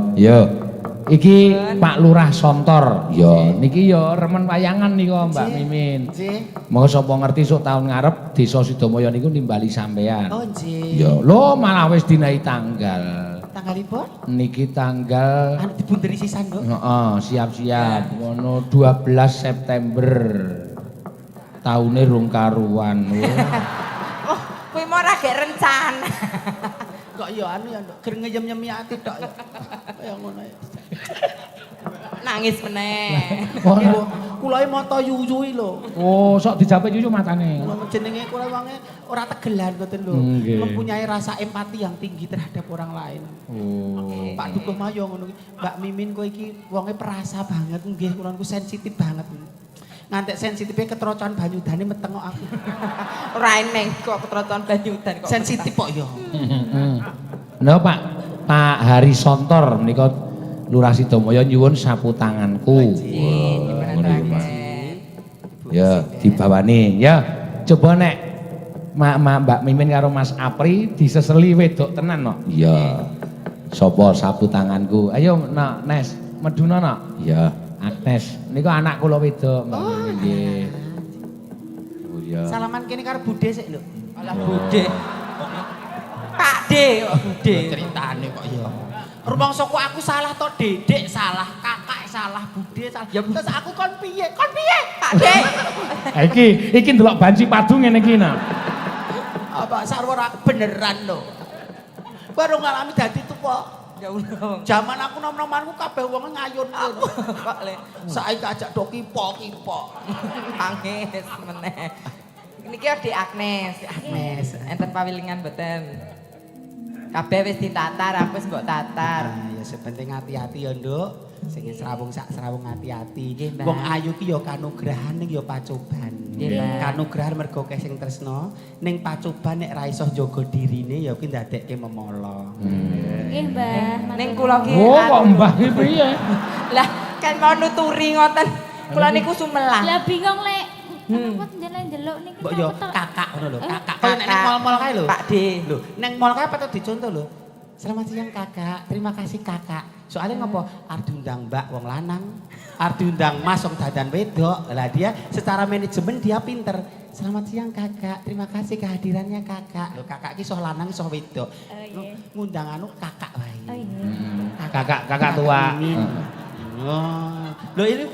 Iki Pak Lurah Sontor. Ya, niki ya remen wayangan nika Mbak Mimin. Nggih. Monggo sapa ngerti sok taun ngarep Desa Sidomaya niku nimbali sampean. Oh, nggih. Ya, lho malah wis dinahi tanggal. Tanggalipun? Niki tanggal Anu dibunderi sisan, Nduk. heeh, siap-siap. Ngono 12 September. Taune rung karuan. Oh, kuwi mau ora gek rencana. Kok ya anu ya, Nduk, ger ngeyem-yemi ati tok ya. Kaya ngono ya. Nangis meneh. Kulae mata yuyui lho. Oh, sok dijapit yuyu matane. Jenenge kula wonge ora tegelan ngoten lho. Nggih. Mempunyai rasa empati yang tinggi terhadap orang lain. Oh. Pak Dukuh Mayo ngono iki. Mbak Mimin kowe iki wonge perasa banget nggih, kula niku sensitif banget. Ngantek sensitifnya ketrocoan banyudane meteng kok aku. Ora eneng kok ketrotoan banyudan kok. Sensitif kok ya. Nah, Pak Hari Sontor menika Lurah Sidomaya nyuwun sapu tanganku. Ya, dibawani. Ya, coba nek Mbak Mimin karo Mas Apri diseseli wedok tenan no. Iya. Sopo sapu tanganku? Ayo nak Nes, meduna nak. Iya, Agnes. Niku anak kula wedok, Mbak Mimin nggih. Oh iya. Salaman kene karo Bude sik lho. Alah Bude. Pak D kok Bude. Ceritane kok ya. Rumangsa kok aku salah to, Dedek salah, Kakak salah, Bude salah. Ya terus aku kon piye? Kon piye? Pak D. Iki ndelok banci padu ngene iki nak. Apa sarwara beneran lho. Baru ngalami dadi tuwa. Ya Allah. Zaman aku nom-nomanku kabeh wong ngayun ngono. Kok le. Saiki ajak do kipo-kipo. Nangis meneh. Niki Adik Agnes. Agnes. Enten pawilingan mboten. Kabeh wis ditatar, aku wis mbok tatar. Nah, ya sepenting hati-hati ya, Nduk. Sing serawung sak serawung hati-hati. Nggih, Mbak. Wong ayu ki ya kanugrahan ning ya pacoban. Nggih, Mbak. Kanugrahan mergo akeh sing tresno, ning pacoban nek ra iso jaga dirine ya kuwi ndadekke memolo. Nggih, Mbah. Ning kula ki Oh, kok mbah iki piye? lah kan mau nuturi ngoten. Kula niku sumelang. Lah bingung lek. Kenapa ndelok niki? Mbok yo kakak ngono lho, kakak. Kaya nek ning mall-mall kae lho. Pak D. Lho, ning mall kae patut dicontoh lho. Selamat siang kakak, terima kasih kakak. Soalnya ngopo? Arep diundang mbak wong lanang, arep diundang mas wong dadan wedok. Lah dia secara manajemen dia pinter. Selamat siang kakak, terima kasih kehadirannya kakak. Lho kakak ki iso lanang iso wedok. Ngundang anu kakak wae. Oh iya. Kakak tua. Oh. Lho ini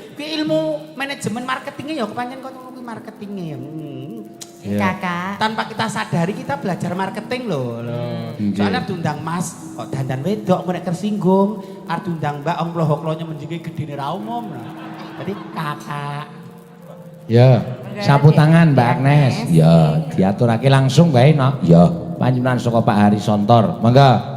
ilmu manajemen marketingnya ya kepanjen kok ngono kuwi marketingnya ya. Kakak. Tanpa kita sadari kita belajar marketing loh. Soalnya diundang mas, kok dandan wedok, nek tersinggung. Arep diundang mbak, om plohok-lohnya menjadi gede ra umum. Jadi kakak. Ya, sapu tangan Mbak Agnes. Ya, diaturake langsung bae no. Ya, panjenengan saka Pak Hari Sontor. Monggo.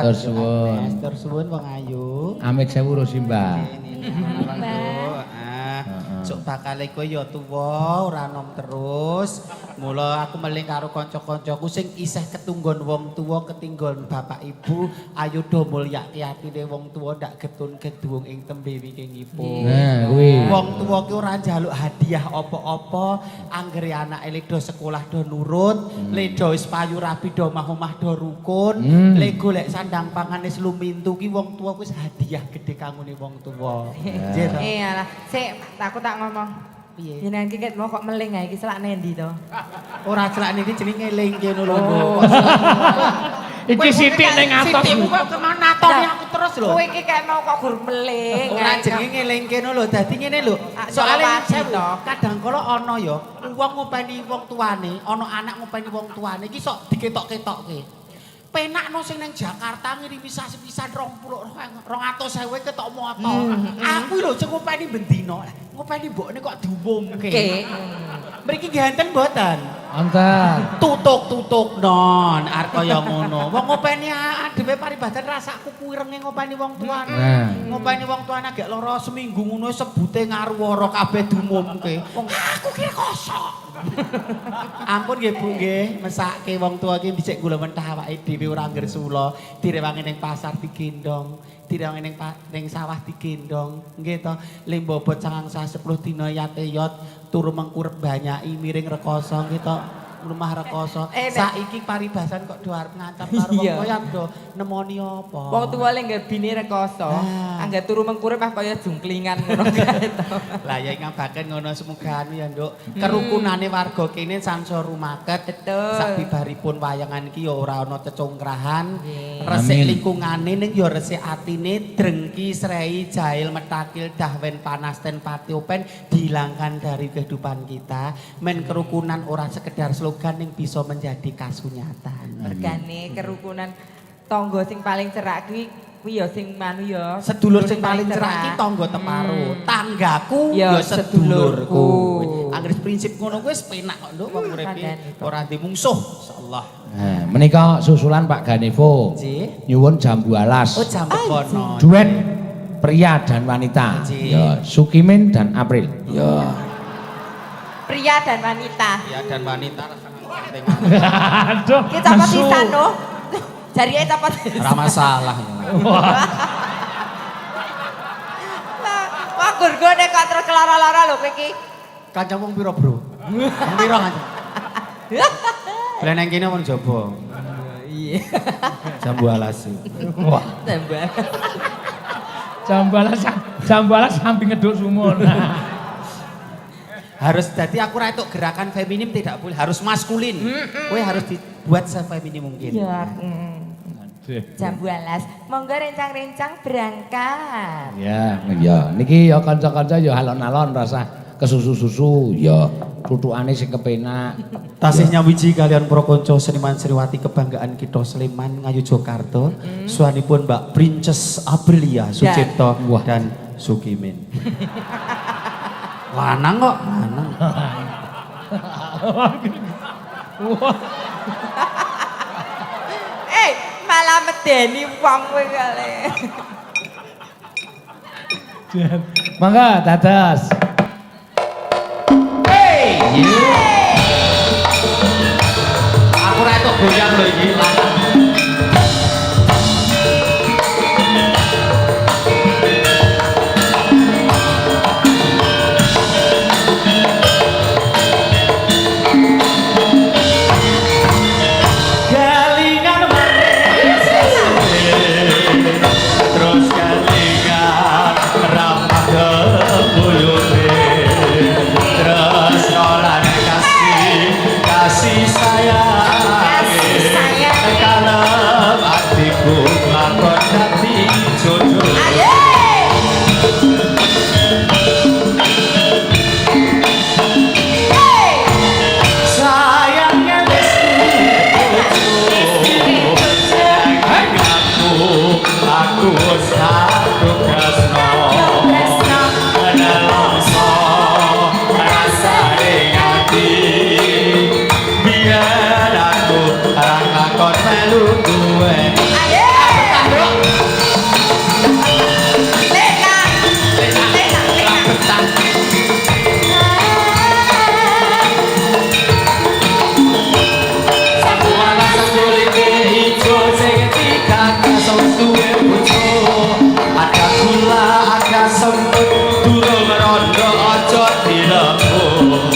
Matur suwun. Matur suwun wong ayu. Amit sewu Rosimba. Sok bakale kowe ya tuwa ora nom terus. Mula aku meling karo kanca-kancaku sing isih ketunggon wong tuwa ketinggon bapak ibu, ayo do mulyake atine wong tuwa ndak getun-gedung ing tembe wingkingipun. Nah, kuwi. Wong tuwa ki ora njaluk hadiah apa-apa, anggere anake le do sekolah do nurut, le do wis payu rapi do omah-omah do rukun, le golek sandang pangan wis lumintu ki wong tuwa wis hadiah gede kangune wong tuwa. Nggih to? Iyalah, sik aku tak ngomong. Piye? Jenengan iki ket mau kok meling ae iki selakne endi to? Ora celak niki jenenge eling kene lho. Iki sithik ning atos. Sithikmu kok kemana natoni aku terus lho. Kowe iki kayak mau kok gur meling. Ora jenenge eling kene lho. Dadi ngene lho. Soale kadang kala ana ya wong ngopeni wong tuane, ana anak ngopeni wong tuane iki sok diketok-ketokke. Penakno sing nang Jakarta ngirimi pisan 200.000 ketok moto. Aku lho sing ngopeni bendina. Ngopeni mbokne kok diumumke. Mriki nggih enten mboten? Wonten. Tutuk-tutuk non, arep kaya ngono. Wong ngopeni dhewe paribadan rasaku kuwirenge ngopeni wong tuane. Ngopeni wong tuane gek lara seminggu ngono sebute ngaruwara kabeh diumumke. Aku ki kosok. Ampun nggih Bu nggih, mesake wong tua iki dhisik kula mentah awake dhewe ora ngersula, direwangi ning pasar digendong, direwangi ning sawah digendong. Nggih to, le bobot 910 dina yateyot, turu mengkurep banyaki miring rekoso nggih to. Rumah rekoso. Saiki paribasan kok do arep ngancam karo wong koyan do nemoni apa? Wong tuwa le nggabine rekoso, angga turu mengkurep ah kaya jungklingan ngono kae to. Lah ya ngabaken ngono semoga anu ya, Nduk. Kerukunane warga kene sanso rumaket. Betul. Sabibaripun wayangan iki ya ora ana cecongkrahan. Resik lingkungane ning ya resik atine drengki srei jail metakil dahwen panas ten pati open dihilangkan dari kehidupan kita. Men kerukunan ora sekedar slogan yang bisa menjadi kasunyatan. Mergane kerukunan tangga sing paling cerak kuwi ya sing manu ya. Sedulur sing paling cerak iki tangga teparo. Tanggaku ya sedulurku. Anggere prinsip ngono kuwi wis penak kok Nduk wong urip ora ndi mungsuh insyaallah. Nah, menika susulan Pak Ganevo. Nggih. Nyuwun jambu alas. Oh jambu kono. Duet pria dan wanita. Ya, Sukimin dan April. Ya. Pria dan wanita. Pria dan wanita sangat penting. Aduh. Ki copot sisan lho. Jarine copot. Ora masalah. Wah, gurgone kok terus kelara-lara lho kowe iki. Kancamu wong pira, Bro? Wong pira kanca? Lah nang kene mun jaba. Iya. Jambu alas. Wah, Tambah. jambalas samping ngeduk sumur. Harus jadi aku ra entuk gerakan feminim tidak boleh, harus maskulin. Kowe harus dibuat sefeminim mungkin. Ya. Jambu alas. Monggo rencang-rencang berangkat. Ya, niki ya kanca-kanca ya alon-alon rasa kesusu-susu ya tutukane sing kepenak. Tasih nyawiji kalian para kanca seniman Sriwati kebanggaan kita Sleman Ngayu Jakarta. Suanipun Mbak Princess Aprilia Sucipto dan Sukimin. Lanang kok, lanang. Malah medeni wong kowe kale. Mangga dados. Aku ra entuk goyang lho iki. Kasih sayang kalem atiku lakon dadi jodoh. Sayangnya wis aku wis satu kasno menelongso rasane ati biar aku lakon melu duwe. Ada gula, ada semut, durung rondo ojo dilembut.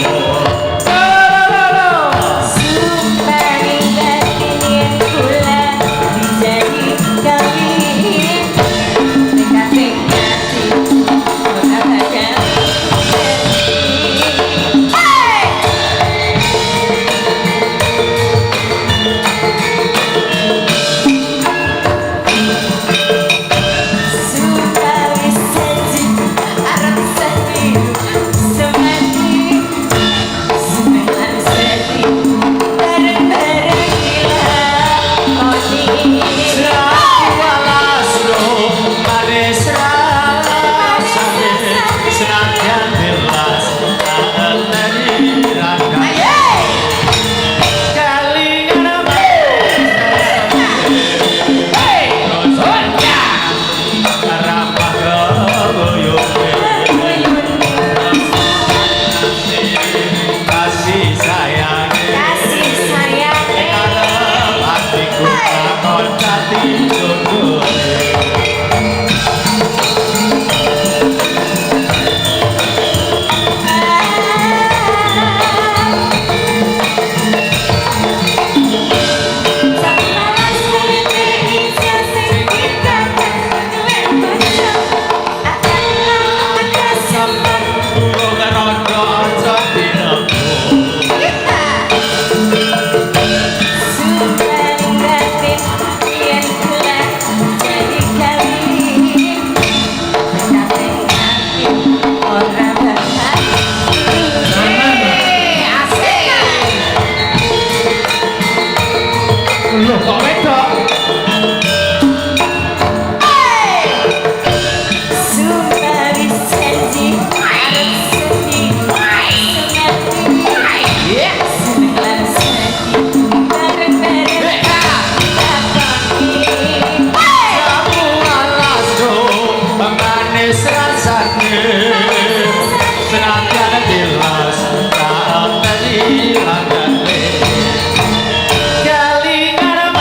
Kelingan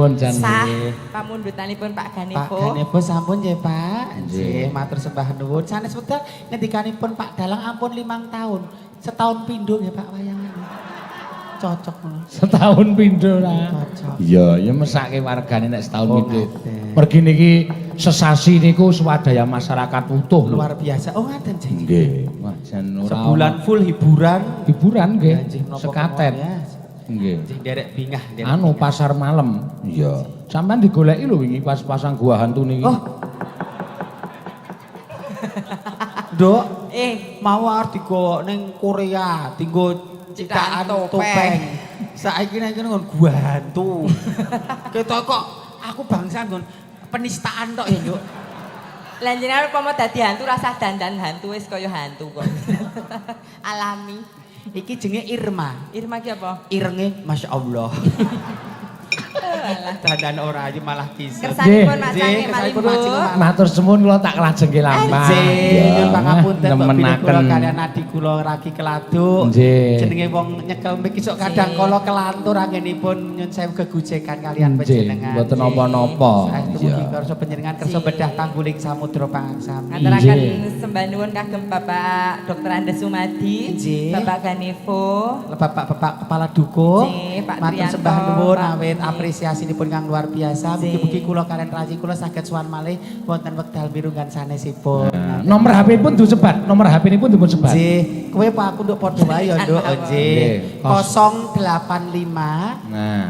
nuwun jan. Sah pamundutanipun Pak Pak Ganevo. Ganevo sampun nggih, Pak. Nggih. Nggih, matur sembah nuwun. Sanes wekdal ngendikanipun Pak Dalang ampun 5 tahun. Setahun pindho nggih Pak wayangan. Cocok ngono. Setahun pindho ra. Cocok. Iya, ya mesake wargane nek setahun Oh, pindho. ngaten. Pergi niki sesasi niku swadaya masyarakat utuh lho. Luar biasa. Oh, ngaten Jeng. Nggih. Wah, jan ora Sebulan full hiburan. hiburan nggih. Anjing nopo Sekaten. kemawon, ya. Nggih. Jeng derek bingah. derek Anu bingah. pasar malam. Iya. Sampeyan digoleki lho wingi pas pasang gua hantu niki. Oh. Dok, mau arep digo ning Korea, dienggo citakan Citakan topeng. topeng. Saiki nek kene nggon gua hantu. Ketok kok aku bangsa nggon penistaan tok ya, Nduk. Lah jenengan upama dadi hantu rasa dandan hantu wis kaya hantu kok. Alami. Iki jenenge Irma. Irma ki apa? Irenge Masya Allah. Dandan ora aja malah kisah. Kersanipun Mak Nggih, Sange kersanipun Malimbo. Mak Sange Malimbo. Matur suwun kula tak kelajengke lambat. Nggih, nyuwun pangapunten Mbak Bini nemenaken. kula kaliyan adik kula ragi keladuk. Nggih. Jenenge wong nyekel mik isuk kadang Nggih. kala kelantur anggenipun nyun sewu gegujekan kalian Nggih, panjenengan. mboten napa-napa. Saestu Iya. mugi kersa panjenengan kersa bedah tangguling samudra pangaksami. Ngaturaken Nggih. sembah nuwun kagem Bapak Dr. Andes Sumadi, Nggih. Bapak Ganevo, Bapak-bapak kepala dukuh, Nggih, Pak matur Triyanto, sembah nuwun Pak. awit Nggih. apresiasinipun kang luar biasa. Nggih. Mugi-mugi kula kalian raji kula saged sowan malih wonten wekdal mirungan sanesipun. Nah, nomor HP pun disebat, nomor HP ini pun dipun sebat. Nggih, kowe Pak aku nduk padha wae ya nduk Nggih. nggih. 085 Nah,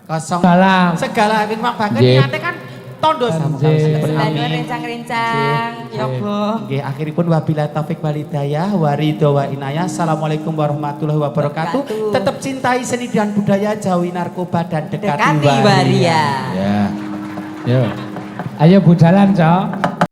0 Salam. segala memang bahkan Nggih. niate kan tondo sama Nggih. sembah nuwun Amin. rencang-rencang, yoga. Nggih, akhiripun wabillahi taufik wal hidayah wa ridho wa inayah. Assalamualaikum warahmatullahi wabarakatuh. Wabarakatuh. Tetap cintai seni dan budaya, jauhi narkoba dan dekati Dekati waria. ya. Yo. Ayo Bu jalan, Cok.